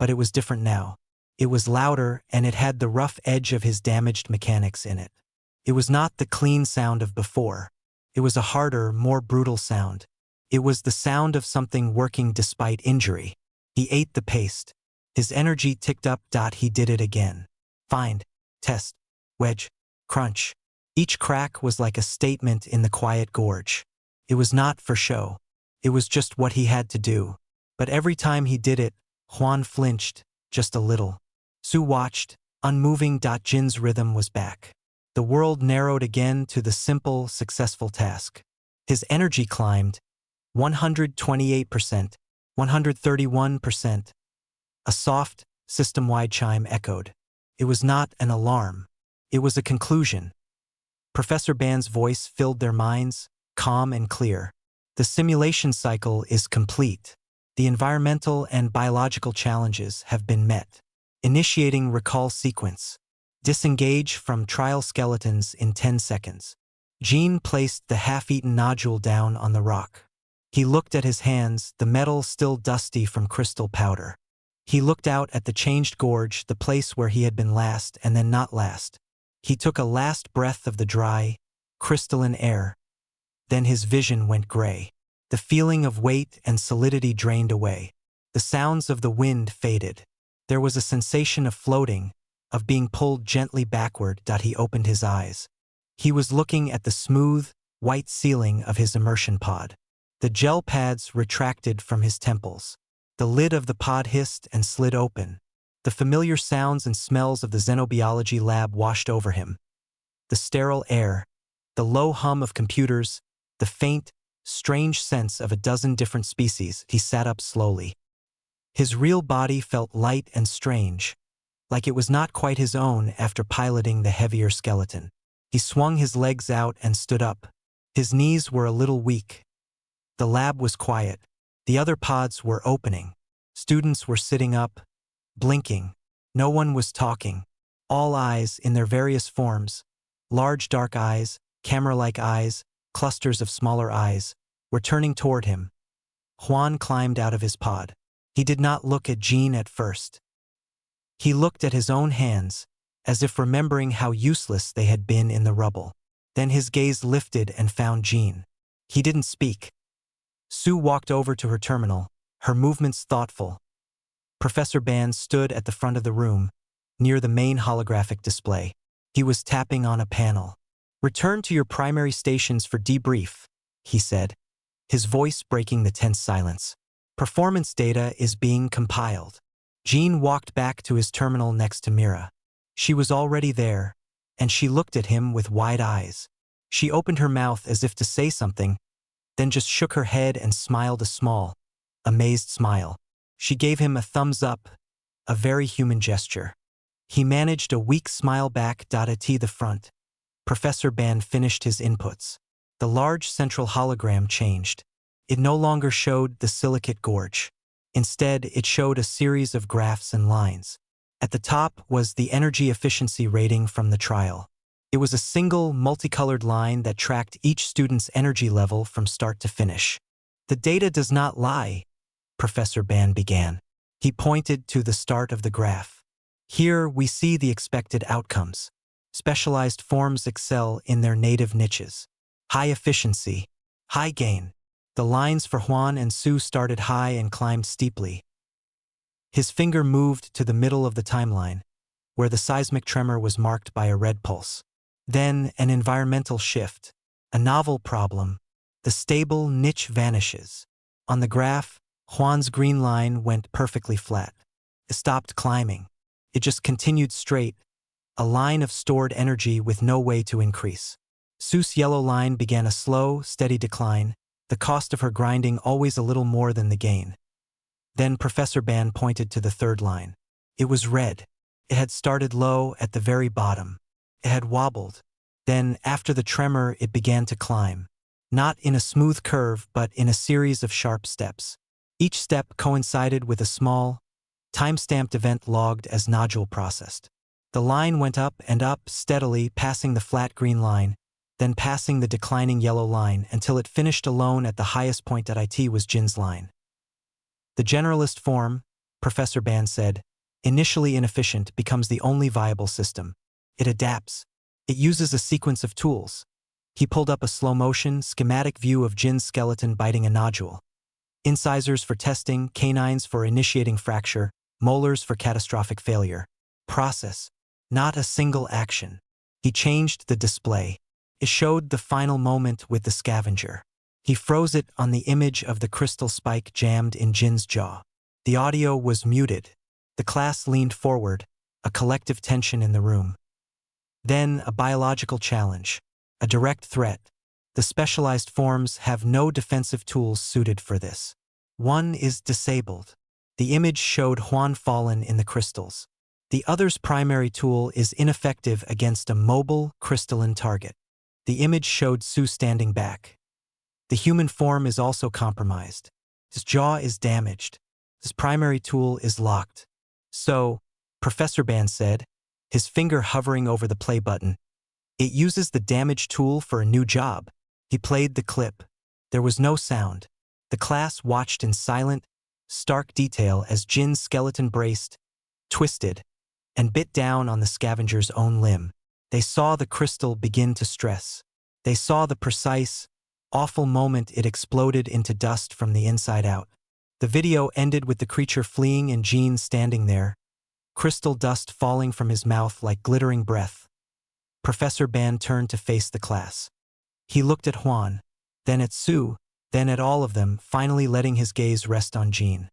but it was different now. It was louder, and it had the rough edge of his damaged mechanics in it. It was not the clean sound of before. It was a harder, more brutal sound. It was the sound of something working despite injury. He ate the paste. His energy ticked up. He did it again. Find, test, wedge, crunch. Each crack was like a statement in the quiet gorge. It was not for show. It was just what he had to do. But every time he did it, Juan flinched, just a little. Sue watched, unmoving. Jin's rhythm was back. The world narrowed again to the simple, successful task. His energy climbed, 128%, 131%. A soft, system-wide chime echoed. It was not an alarm. It was a conclusion. Professor Band's voice filled their minds, calm and clear. The simulation cycle is complete. The environmental and biological challenges have been met. Initiating recall sequence. Disengage from trial skeletons in 10 seconds. Jean placed the half-eaten nodule down on the rock. He looked at his hands, the metal still dusty from crystal powder. He looked out at the changed gorge, the place where he had been last and then not last. He took a last breath of the dry, crystalline air. Then his vision went gray. The feeling of weight and solidity drained away. The sounds of the wind faded. There was a sensation of floating, of being pulled gently backward. He opened his eyes. He was looking at the smooth, white ceiling of his immersion pod. The gel pads retracted from his temples. The lid of the pod hissed and slid open. The familiar sounds and smells of the xenobiology lab washed over him. The sterile air, the low hum of computers, the faint, strange sense of a dozen different species. He sat up slowly. His real body felt light and strange, like it was not quite his own after piloting the heavier skeleton. He swung his legs out and stood up. His knees were a little weak. The lab was quiet. The other pods were opening. Students were sitting up, blinking. No one was talking. All eyes, in their various forms, large dark eyes, camera-like eyes, clusters of smaller eyes, were turning toward him. Juan climbed out of his pod. He did not look at Jean at first. He looked at his own hands, as if remembering how useless they had been in the rubble. Then his gaze lifted and found Jean. He didn't speak. Sue walked over to her terminal, her movements thoughtful. Professor Ban stood at the front of the room, near the main holographic display. He was tapping on a panel. "Return to your primary stations for debrief," he said, his voice breaking the tense silence. "Performance data is being compiled." Jean walked back to his terminal next to Mira. She was already there, and she looked at him with wide eyes. She opened her mouth as if to say something, then just shook her head and smiled a small, amazed smile. She gave him a thumbs up, a very human gesture. He managed a weak smile back. At the front, Professor Ban finished his inputs. The large central hologram changed. It no longer showed the silicate gorge. Instead, it showed a series of graphs and lines. At the top was the energy efficiency rating from the trial. It was a single, multicolored line that tracked each student's energy level from start to finish. "The data does not lie," Professor Ban began. He pointed to the start of the graph. "Here we see the expected outcomes. Specialized forms excel in their native niches. High efficiency, high gain." The lines for Juan and Sue started high and climbed steeply. His finger moved to the middle of the timeline, where the seismic tremor was marked by a red pulse. Then an environmental shift, a novel problem. The stable niche vanishes. On the graph, Juan's green line went perfectly flat. It stopped climbing. It just continued straight, a line of stored energy with no way to increase. Sue's yellow line began a slow, steady decline, the cost of her grinding always a little more than the gain. Then Professor Ban pointed to the third line. It was red. It had started low at the very bottom. It had wobbled. Then, after the tremor, it began to climb. Not in a smooth curve, but in a series of sharp steps. Each step coincided with a small, time-stamped event logged as nodule processed. The line went up and up steadily, passing the flat green line, then passing the declining yellow line until it finished alone at the highest point. It was Jin's line. "The generalist form," Professor Ban said, "initially inefficient, becomes the only viable system. It adapts. It uses a sequence of tools." He pulled up a slow-motion, schematic view of Jin's skeleton biting a nodule. Incisors for testing, canines for initiating fracture, molars for catastrophic failure. Process, not a single action. He changed the display. It showed the final moment with the scavenger. He froze it on the image of the crystal spike jammed in Jin's jaw. The audio was muted. The class leaned forward, a collective tension in the room. Then a biological challenge, a direct threat. The specialized forms have no defensive tools suited for this. One is disabled. The image showed Juan fallen in the crystals. The other's primary tool is ineffective against a mobile, crystalline target. The image showed Sue standing back. The human form is also compromised. His jaw is damaged. His primary tool is locked. "So," Professor Ban said, his finger hovering over the play button, "it uses the damaged tool for a new job." He played the clip. There was no sound. The class watched in silent, stark detail as Jin's skeleton braced, twisted, and bit down on the scavenger's own limb. They saw the crystal begin to stress. They saw the precise, awful moment it exploded into dust from the inside out. The video ended with the creature fleeing and Jean standing there, crystal dust falling from his mouth like glittering breath. Professor Ban turned to face the class. He looked at Juan, then at Sue, then at all of them, finally letting his gaze rest on Jean.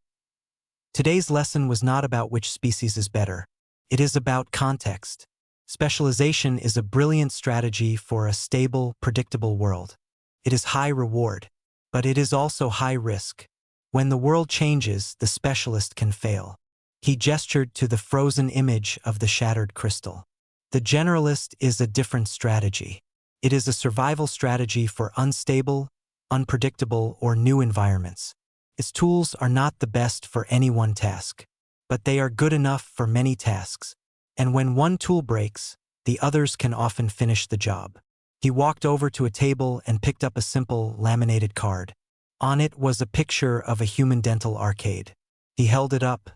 Today's lesson was not about which species is better. It is about context. Specialization is a brilliant strategy for a stable, predictable world. It is high reward, but it is also high risk. When the world changes, the specialist can fail. He gestured to the frozen image of the shattered crystal. The generalist is a different strategy. It is a survival strategy for unstable, unpredictable, or new environments. Its tools are not the best for any one task, but they are good enough for many tasks. And when one tool breaks, the others can often finish the job. He walked over to a table and picked up a simple, laminated card. On it was a picture of a human dental arcade. He held it up.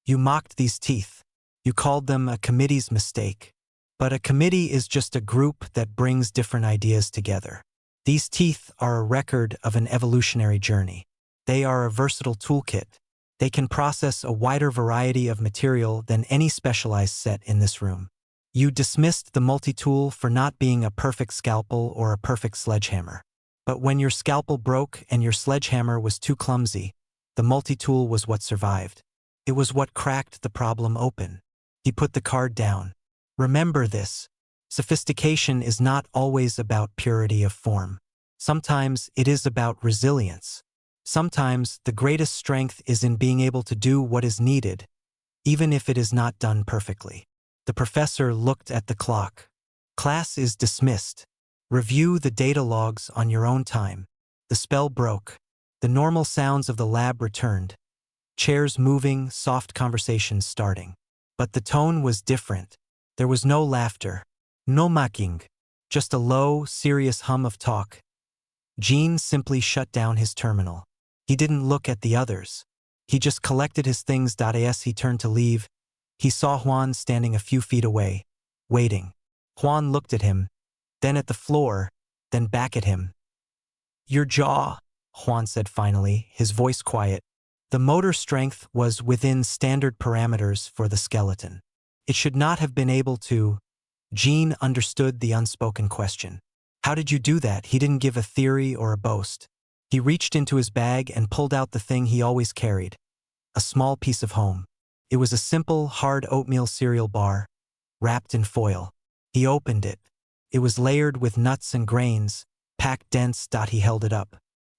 You mocked these teeth. You called them a committee's mistake. But a committee is just a group that brings different ideas together. These teeth are a record of an evolutionary journey. They are a versatile toolkit. They can process a wider variety of material than any specialized set in this room. You dismissed the multi-tool for not being a perfect scalpel or a perfect sledgehammer. But when your scalpel broke and your sledgehammer was too clumsy, the multi-tool was what survived. It was what cracked the problem open. He put the card down. Remember this. Sophistication is not always about purity of form. Sometimes it is about resilience. Sometimes the greatest strength is in being able to do what is needed, even if it is not done perfectly. The professor looked at the clock. Class is dismissed. Review the data logs on your own time. The spell broke. The normal sounds of the lab returned. Chairs moving, soft conversations starting. But the tone was different. There was no laughter. No mocking. Just a low, serious hum of talk. Jean simply shut down his terminal. He didn't look at the others. He just collected his things. As he turned to leave, he saw Juan standing a few feet away, waiting. Juan looked at him, then at the floor, then back at him. Your jaw, Juan said finally, his voice quiet. The motor strength was within standard parameters for the skeleton. It should not have been able to. Jean understood the unspoken question. How did you do that? He didn't give a theory or a boast. He reached into his bag and pulled out the thing he always carried. A small piece of home. It was a simple, hard oatmeal cereal bar, wrapped in foil. He opened it. It was layered with nuts and grains, packed dense. He held it up.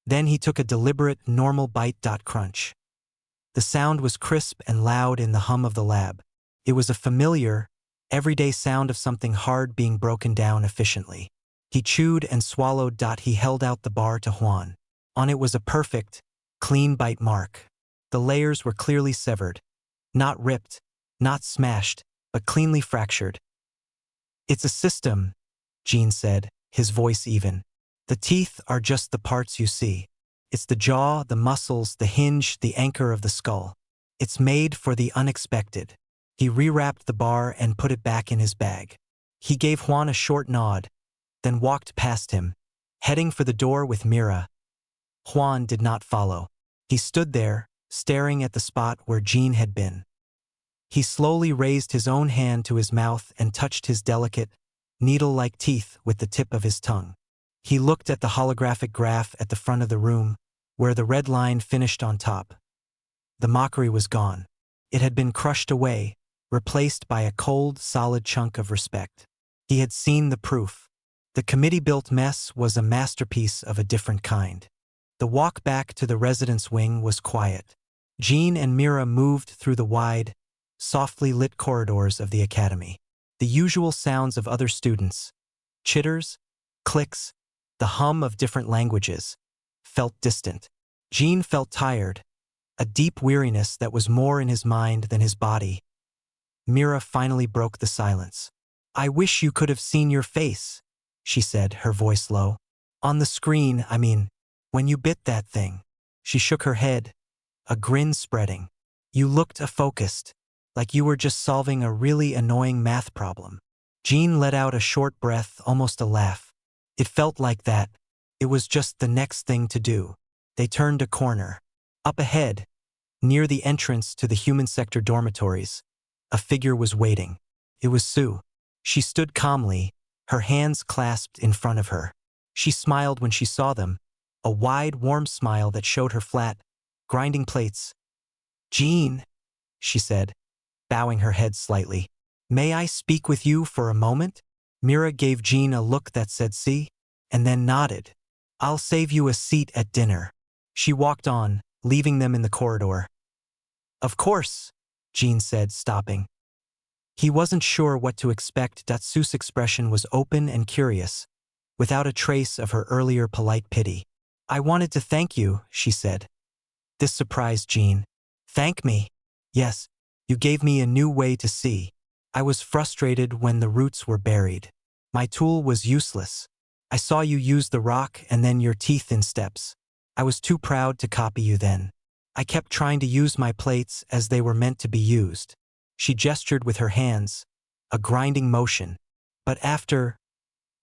Then he took a deliberate, normal bite. Crunch. The sound was crisp and loud in the hum of the lab. It was a familiar, everyday sound of something hard being broken down efficiently. He chewed and swallowed. He held out the bar to Juan. On it was a perfect, clean bite mark. The layers were clearly severed. Not ripped, not smashed, but cleanly fractured. It's a system, Jean said, his voice even. The teeth are just the parts you see. It's the jaw, the muscles, the hinge, the anchor of the skull. It's made for the unexpected. He rewrapped the bar and put it back in his bag. He gave Juan a short nod, then walked past him, heading for the door with Mira. Juan did not follow. He stood there, staring at the spot where Jean had been. He slowly raised his own hand to his mouth and touched his delicate, needle-like teeth with the tip of his tongue. He looked at the holographic graph at the front of the room, where the red line finished on top. The mockery was gone. It had been crushed away, replaced by a cold, solid chunk of respect. He had seen the proof. The committee-built mess was a masterpiece of a different kind. The walk back to the residence wing was quiet. Jean and Mira moved through the wide, softly lit corridors of the academy. The usual sounds of other students, chitters, clicks, the hum of different languages, felt distant. Jean felt tired, a deep weariness that was more in his mind than his body. Mira finally broke the silence. I wish you could have seen your face, she said, her voice low. On the screen, I mean, when you bit that thing. She shook her head, a grin spreading. You looked focused, like you were just solving a really annoying math problem. Jean let out a short breath, almost a laugh. It felt like that. It was just the next thing to do. They turned a corner. Up ahead, near the entrance to the human sector dormitories, a figure was waiting. It was Sue. She stood calmly, her hands clasped in front of her. She smiled when she saw them, a wide, warm smile that showed her flat, grinding plates. "Jean," she said, bowing her head slightly. "May I speak with you for a moment?" Mira gave Jean a look that said see, and then nodded. "I'll save you a seat at dinner." She walked on, leaving them in the corridor. "Of course," Jean said, stopping. He wasn't sure what to expect. Sue's expression was open and curious, without a trace of her earlier polite pity. "I wanted to thank you," she said. This surprised Jean. "Thank me?" "Yes, you gave me a new way to see. I was frustrated when the roots were buried. My tool was useless. I saw you use the rock and then your teeth in steps. I was too proud to copy you then. I kept trying to use my plates as they were meant to be used." She gestured with her hands, a grinding motion. "But after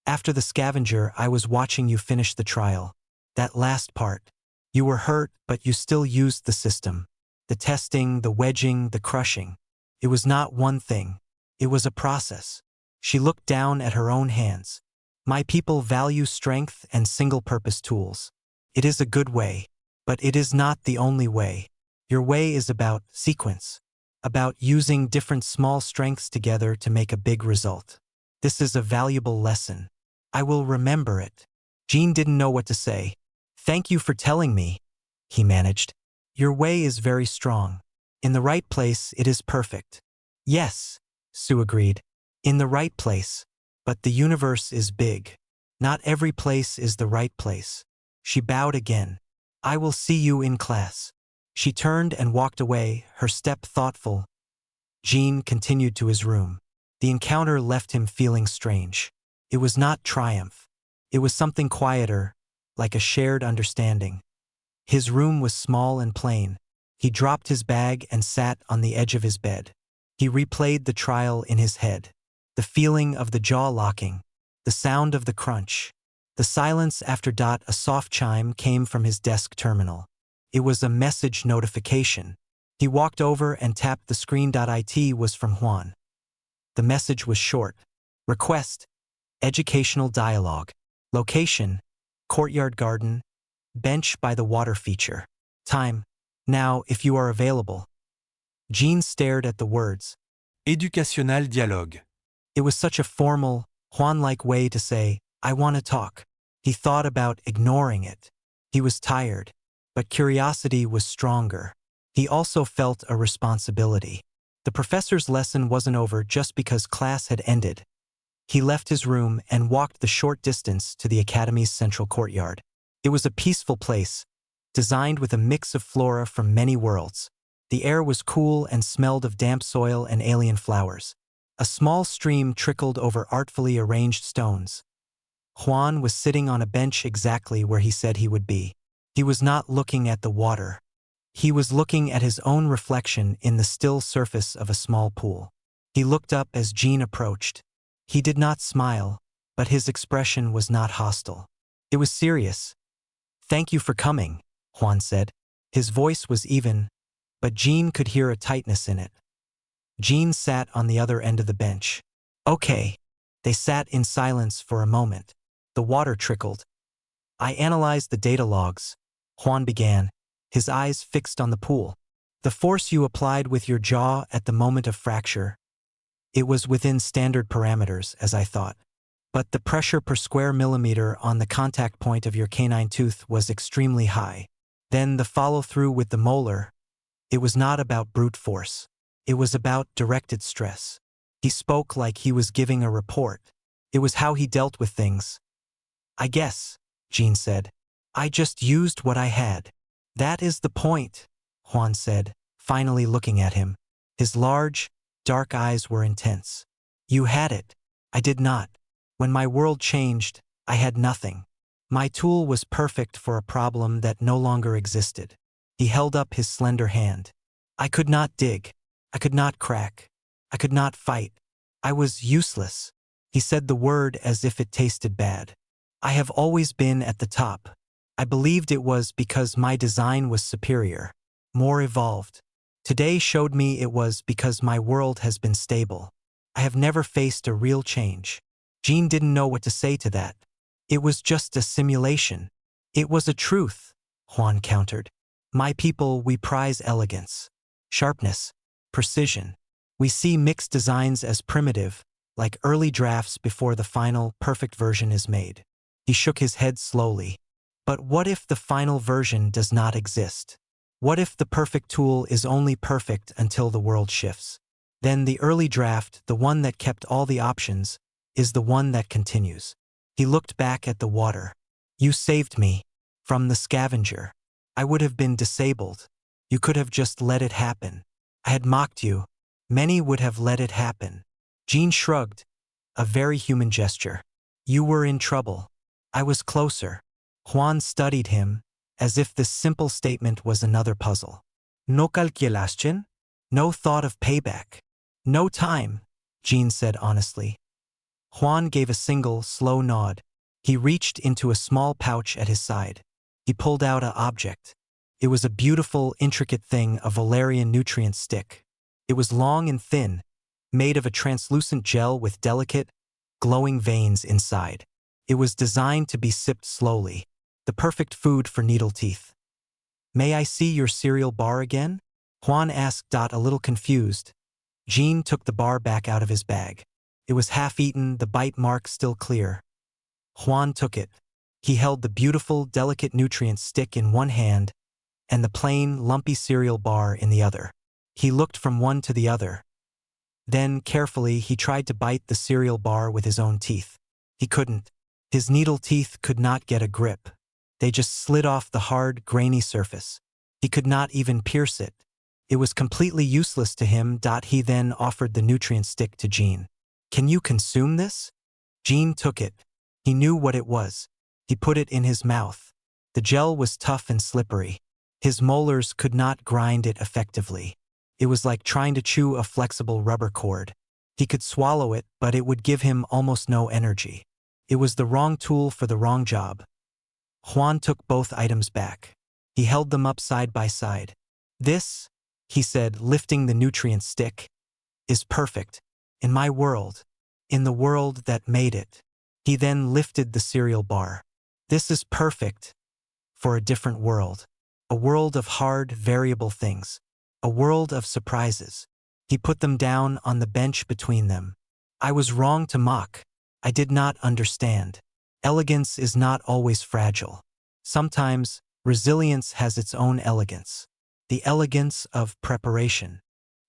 the scavenger, I was watching you finish the trial. That last part. You were hurt, but you still used the system. The testing, the wedging, the crushing. It was not one thing. It was a process." She looked down at her own hands. "My people value strength and single-purpose tools. It is a good way, but it is not the only way. Your way is about sequence, about using different small strengths together to make a big result. This is a valuable lesson. I will remember it." Jean didn't know what to say. "Thank you for telling me," he managed. "Your way is very strong. In the right place, it is perfect." "Yes," Sue agreed. "In the right place. But the universe is big. Not every place is the right place." She bowed again. "I will see you in class." She turned and walked away, her step thoughtful. Jean continued to his room. The encounter left him feeling strange. It was not triumph. It was something quieter, like a shared understanding. His room was small and plain. He dropped his bag and sat on the edge of his bed. He replayed the trial in his head. The feeling of the jaw locking, the sound of the crunch, the silence after. A soft chime came from his desk terminal. It was a message notification. He walked over and tapped the screen. It was from Juan. The message was short. Request: educational dialogue. Location: courtyard garden, bench by the water feature. Time: now if you are available. Jean stared at the words. Éducational dialogue. It was such a formal, Juan-like way to say, "I want to talk." He thought about ignoring it. He was tired, but curiosity was stronger. He also felt a responsibility. The professor's lesson wasn't over just because class had ended. He left his room and walked the short distance to the academy's central courtyard. It was a peaceful place, designed with a mix of flora from many worlds. The air was cool and smelled of damp soil and alien flowers. A small stream trickled over artfully arranged stones. Juan was sitting on a bench exactly where he said he would be. He was not looking at the water. He was looking at his own reflection in the still surface of a small pool. He looked up as Jean approached. He did not smile, but his expression was not hostile. It was serious. "Thank you for coming," Juan said. His voice was even, but Jean could hear a tightness in it. Jean sat on the other end of the bench. "Okay." They sat in silence for a moment. The water trickled. "I analyzed the data logs," Juan began, his eyes fixed on the pool. "The force you applied with your jaw at the moment of fracture, it was within standard parameters, as I thought. But the pressure per square millimeter on the contact point of your canine tooth was extremely high. Then the follow-through with the molar, it was not about brute force. It was about directed stress." He spoke like he was giving a report. It was how he dealt with things. "I guess," Jean said. "I just used what I had." "That is the point," Juan said, finally looking at him. His large, dark eyes were intense. "You had it. I did not. When my world changed, I had nothing. My tool was perfect for a problem that no longer existed." He held up his slender hand. "I could not dig. I could not crack. I could not fight. I was useless." He said the word as if it tasted bad. "I have always been at the top. I believed it was because my design was superior, more evolved. Today showed me it was because my world has been stable. I have never faced a real change." Jean didn't know what to say to that. It was just a simulation. It was a truth, Juan countered. My people, we prize elegance, sharpness, precision. We see mixed designs as primitive, like early drafts before the final, perfect version is made. He shook his head slowly. But what if the final version does not exist? What if the perfect tool is only perfect until the world shifts? Then the early draft, the one that kept all the options, is the one that continues. He looked back at the water. You saved me. From the scavenger. I would have been disabled. You could have just let it happen. I had mocked you. Many would have let it happen. Jean shrugged, a very human gesture. You were in trouble. I was closer. Juan studied him, as if this simple statement was another puzzle. No calculaste? No thought of payback. No time, Jean said honestly. Juan gave a single, slow nod. He reached into a small pouch at his side. He pulled out an object. It was a beautiful, intricate thing, a valerian nutrient stick. It was long and thin, made of a translucent gel with delicate, glowing veins inside. It was designed to be sipped slowly, the perfect food for needle teeth. May I see your cereal bar again? Juan asked, a little confused. Jean took the bar back out of his bag. It was half-eaten, the bite mark still clear. Juan took it. He held the beautiful, delicate nutrient stick in one hand and the plain, lumpy cereal bar in the other. He looked from one to the other. Then, carefully, he tried to bite the cereal bar with his own teeth. He couldn't. His needle teeth could not get a grip. They just slid off the hard, grainy surface. He could not even pierce it. It was completely useless to him. He then offered the nutrient stick to Jean. Can you consume this? Jean took it. He knew what it was. He put it in his mouth. The gel was tough and slippery. His molars could not grind it effectively. It was like trying to chew a flexible rubber cord. He could swallow it, but it would give him almost no energy. It was the wrong tool for the wrong job. Juan took both items back. He held them up side by side. This, he said, lifting the nutrient stick, is perfect. In my world. In the world that made it. He then lifted the cereal bar. This is perfect. For a different world. A world of hard, variable things. A world of surprises. He put them down on the bench between them. I was wrong to mock. I did not understand. Elegance is not always fragile. Sometimes, resilience has its own elegance. The elegance of preparation.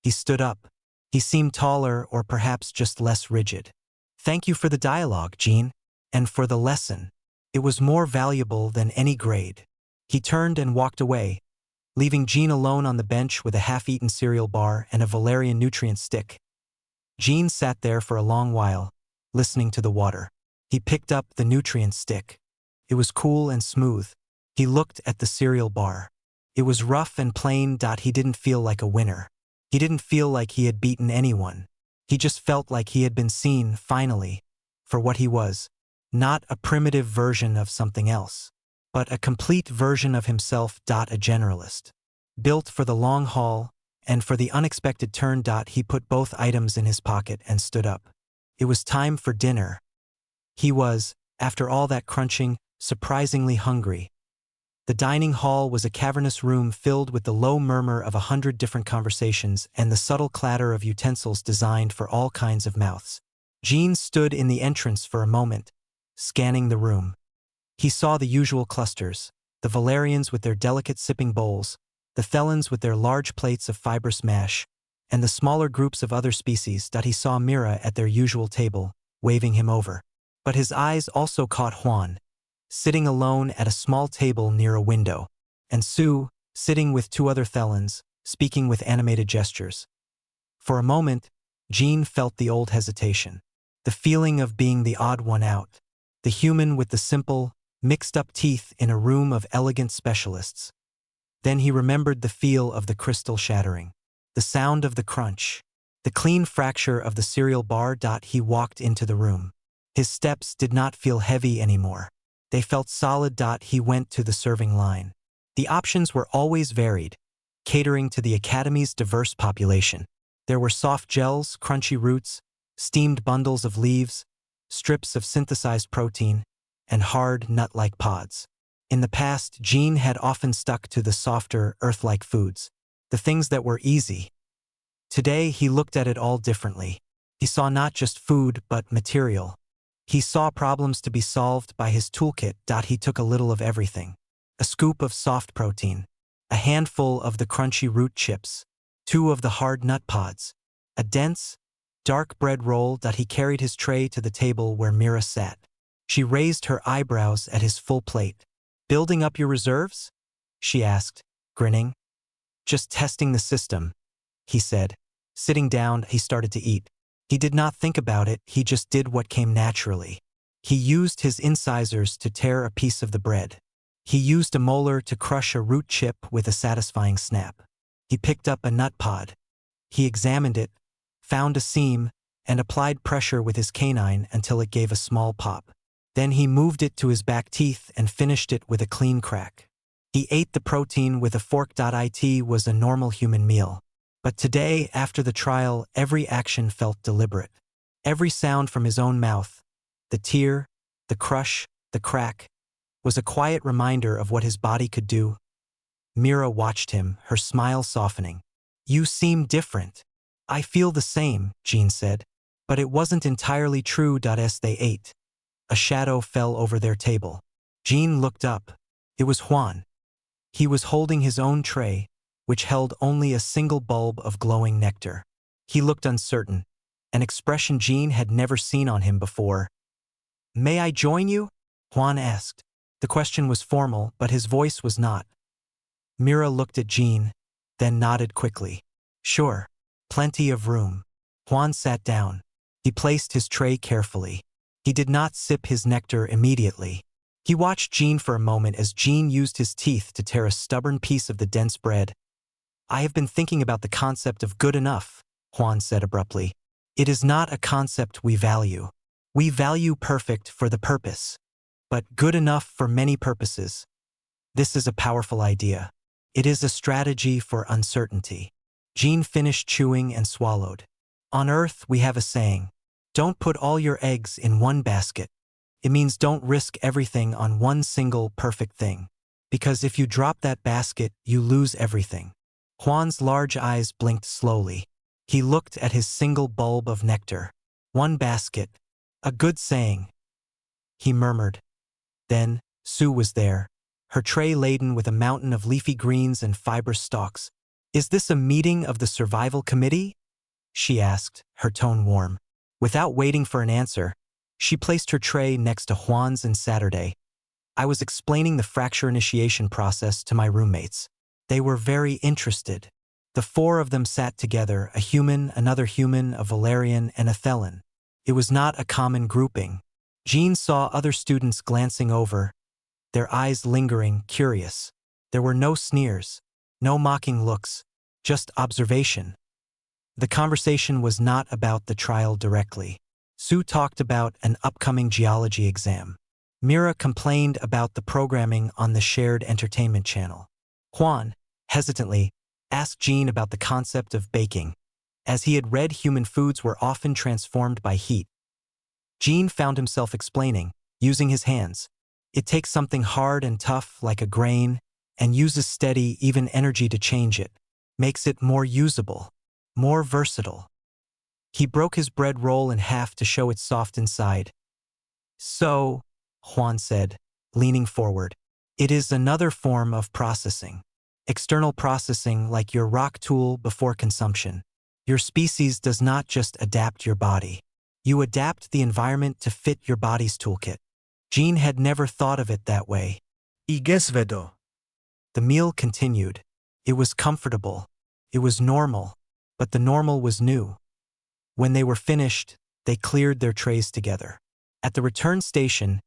He stood up. He seemed taller or perhaps just less rigid. Thank you for the dialogue, Jean. And for the lesson. It was more valuable than any grade. He turned and walked away, leaving Jean alone on the bench with a half-eaten cereal bar and a valerian nutrient stick. Jean sat there for a long while, listening to the water. He picked up the nutrient stick. It was cool and smooth. He looked at the cereal bar. It was rough and plain. He didn't feel like a winner. He didn't feel like he had beaten anyone. He just felt like he had been seen, finally, for what he was. Not a primitive version of something else, but a complete version of himself. A generalist. Built for the long haul, and for the unexpected turn. He put both items in his pocket and stood up. It was time for dinner. He was, after all that crunching, surprisingly hungry. The dining hall was a cavernous room filled with the low murmur of 100 different conversations and the subtle clatter of utensils designed for all kinds of mouths. Jean stood in the entrance for a moment, scanning the room. He saw the usual clusters, the Valerians with their delicate sipping bowls, the Thelans with their large plates of fibrous mash, and the smaller groups of other species. He saw Mira at their usual table, waving him over. But his eyes also caught Juan, sitting alone at a small table near a window, and Sue, sitting with two other Thelans, speaking with animated gestures. For a moment, Jean felt the old hesitation, the feeling of being the odd one out, the human with the simple, mixed-up teeth in a room of elegant specialists. Then he remembered the feel of the crystal shattering, the sound of the crunch, the clean fracture of the cereal bar. He walked into the room. His steps did not feel heavy anymore. They felt solid. He went to the serving line. The options were always varied, catering to the Academy's diverse population. There were soft gels, crunchy roots, steamed bundles of leaves, strips of synthesized protein, and hard, nut-like pods. In the past, Jean had often stuck to the softer, earth-like foods, the things that were easy. Today, he looked at it all differently. He saw not just food, but material. He saw problems to be solved by his toolkit. He took a little of everything. A scoop of soft protein, a handful of the crunchy root chips, 2 of the hard nut pods, a dense, dark bread roll. He carried his tray to the table where Mira sat. She raised her eyebrows at his full plate. "Building up your reserves?" she asked, grinning. "Just testing the system," he said. Sitting down, he started to eat. He did not think about it, he just did what came naturally. He used his incisors to tear a piece of the bread. He used a molar to crush a root chip with a satisfying snap. He picked up a nut pod. He examined it, found a seam, and applied pressure with his canine until it gave a small pop. Then he moved it to his back teeth and finished it with a clean crack. He ate the protein with a fork. It was a normal human meal. But today, after the trial, every action felt deliberate. Every sound from his own mouth, the tear, the crush, the crack, was a quiet reminder of what his body could do. Mira watched him, her smile softening. "You seem different." "I feel the same," Jean said. But it wasn't entirely true. As they ate, a shadow fell over their table. Jean looked up. It was Juan. He was holding his own tray, which held only a single bulb of glowing nectar. He looked uncertain, an expression Jean had never seen on him before. "May I join you?" Juan asked. The question was formal, but his voice was not. Mira looked at Jean, then nodded quickly. "Sure. Plenty of room." Juan sat down. He placed his tray carefully. He did not sip his nectar immediately. He watched Jean for a moment as Jean used his teeth to tear a stubborn piece of the dense bread. "I have been thinking about the concept of good enough," Juan said abruptly. "It is not a concept we value. We value perfect for the purpose, but good enough for many purposes. This is a powerful idea. It is a strategy for uncertainty." Jean finished chewing and swallowed. "On Earth, we have a saying, don't put all your eggs in one basket. It means don't risk everything on one single perfect thing. Because if you drop that basket, you lose everything." Juan's large eyes blinked slowly. He looked at his single bulb of nectar. "One basket. A good saying," he murmured. Then, Sue was there, her tray laden with a mountain of leafy greens and fibrous stalks. "Is this a meeting of the survival committee?" she asked, her tone warm. Without waiting for an answer, she placed her tray next to Juan's. "And Saturday, I was explaining the fracture initiation process to my roommates. They were very interested. The 4 of them sat together, a human, another human, a Valerian, and a Thelan. It was not a common grouping." Jean saw other students glancing over, their eyes lingering, curious. There were no sneers, no mocking looks, just observation. The conversation was not about the trial directly. Sue talked about an upcoming geology exam. Mira complained about the programming on the shared entertainment channel. Juan, hesitantly, asked Jean about the concept of baking. As he had read, human foods were often transformed by heat. Jean found himself explaining, using his hands. "It takes something hard and tough, like a grain, and uses steady, even energy to change it. Makes it more usable, more versatile." He broke his bread roll in half to show its soft inside. "So," Juan said, leaning forward, "it is another form of processing. External processing, like your rock tool before consumption. Your species does not just adapt your body. You adapt the environment to fit your body's toolkit." Jean had never thought of it that way. I guess vedo. The meal continued. It was comfortable. It was normal. But the normal was new. When they were finished, they cleared their trays together. At the return station,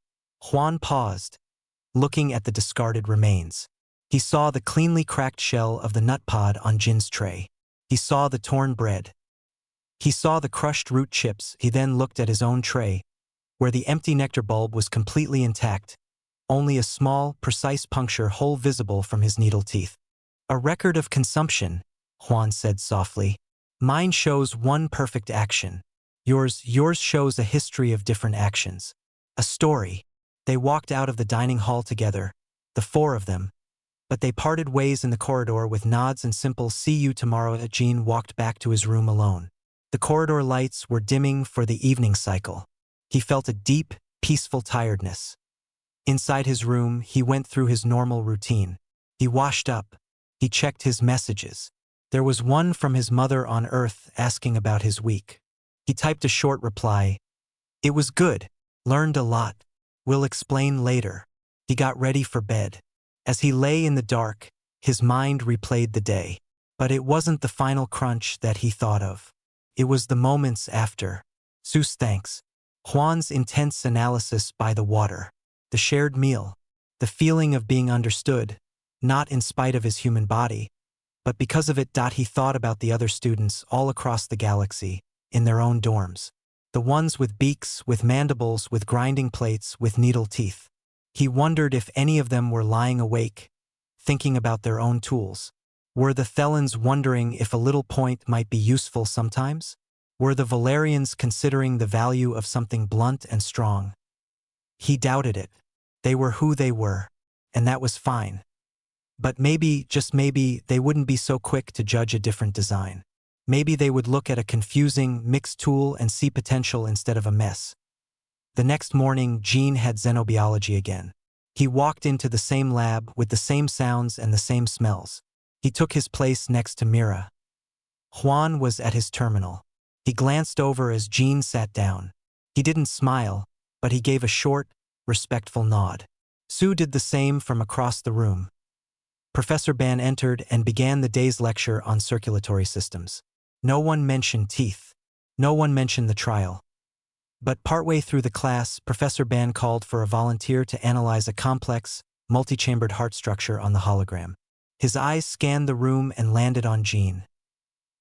Juan paused, looking at the discarded remains. He saw the cleanly cracked shell of the nut pod on Jin's tray. He saw the torn bread. He saw the crushed root chips. He then looked at his own tray, where the empty nectar bulb was completely intact, only a small, precise puncture hole visible from his needle teeth. "A record of consumption," Juan said softly. "Mine shows one perfect action. Yours shows a history of different actions. A story." They walked out of the dining hall together, the four of them, but they parted ways in the corridor with nods and simple "see you tomorrow." Jean walked back to his room alone. The corridor lights were dimming for the evening cycle. He felt a deep, peaceful tiredness. Inside his room, he went through his normal routine. He washed up. He checked his messages. There was one from his mother on Earth asking about his week. He typed a short reply. "It was good. Learned a lot. Will explain later." He got ready for bed. As he lay in the dark, his mind replayed the day. But it wasn't the final crunch that he thought of. It was the moments after. Sue's thanks. Juan's intense analysis by the water. The shared meal. The feeling of being understood, not in spite of his human body, but because of it. He thought about the other students all across the galaxy, in their own dorms. The ones with beaks, with mandibles, with grinding plates, with needle teeth. He wondered if any of them were lying awake, thinking about their own tools. Were the Thelans wondering if a little point might be useful sometimes? Were the Valerians considering the value of something blunt and strong? He doubted it. They were who they were, and that was fine. But maybe, just maybe, they wouldn't be so quick to judge a different design. Maybe they would look at a confusing, mixed tool and see potential instead of a mess. The next morning, Jean had xenobiology again. He walked into the same lab with the same sounds and the same smells. He took his place next to Mira. Juan was at his terminal. He glanced over as Jean sat down. He didn't smile, but he gave a short, respectful nod. Sue did the same from across the room. Professor Ban entered and began the day's lecture on circulatory systems. No one mentioned teeth. No one mentioned the trial. But partway through the class, Professor Ban called for a volunteer to analyze a complex, multi-chambered heart structure on the hologram. His eyes scanned the room and landed on Jean.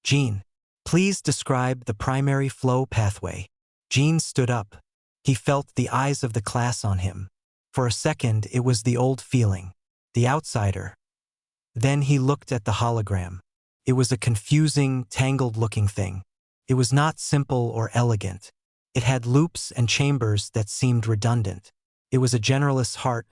"Jean, please describe the primary flow pathway." Jean stood up. He felt the eyes of the class on him. For a second, it was the old feeling, the outsider. Then he looked at the hologram. It was a confusing, tangled-looking thing. It was not simple or elegant. It had loops and chambers that seemed redundant. It was a generalist's heart,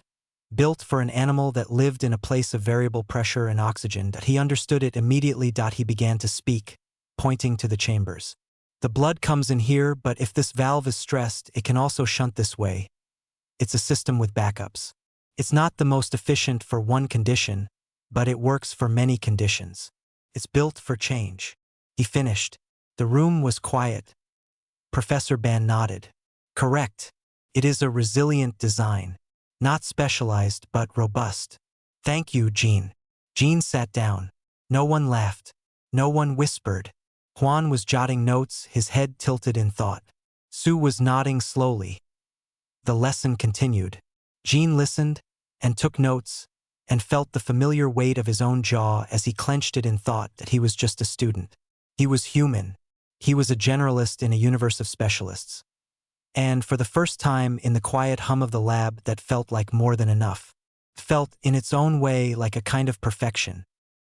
built for an animal that lived in a place of variable pressure and oxygen. He understood it immediately. He began to speak, pointing to the chambers. "The blood comes in here, but if this valve is stressed, it can also shunt this way. It's a system with backups. It's not the most efficient for one condition, but it works for many conditions. It's built for change." He finished. The room was quiet. Professor Ban nodded. "Correct. It is a resilient design. Not specialized, but robust." "Thank you, Jean." Jean sat down. No one laughed. No one whispered. Juan was jotting notes, his head tilted in thought. Sue was nodding slowly. The lesson continued. Jean listened, and took notes, and felt the familiar weight of his own jaw as he clenched it in thought that he was just a student. He was human. He was a generalist in a universe of specialists. And for the first time in the quiet hum of the lab that felt like more than enough. Felt in its own way like a kind of perfection.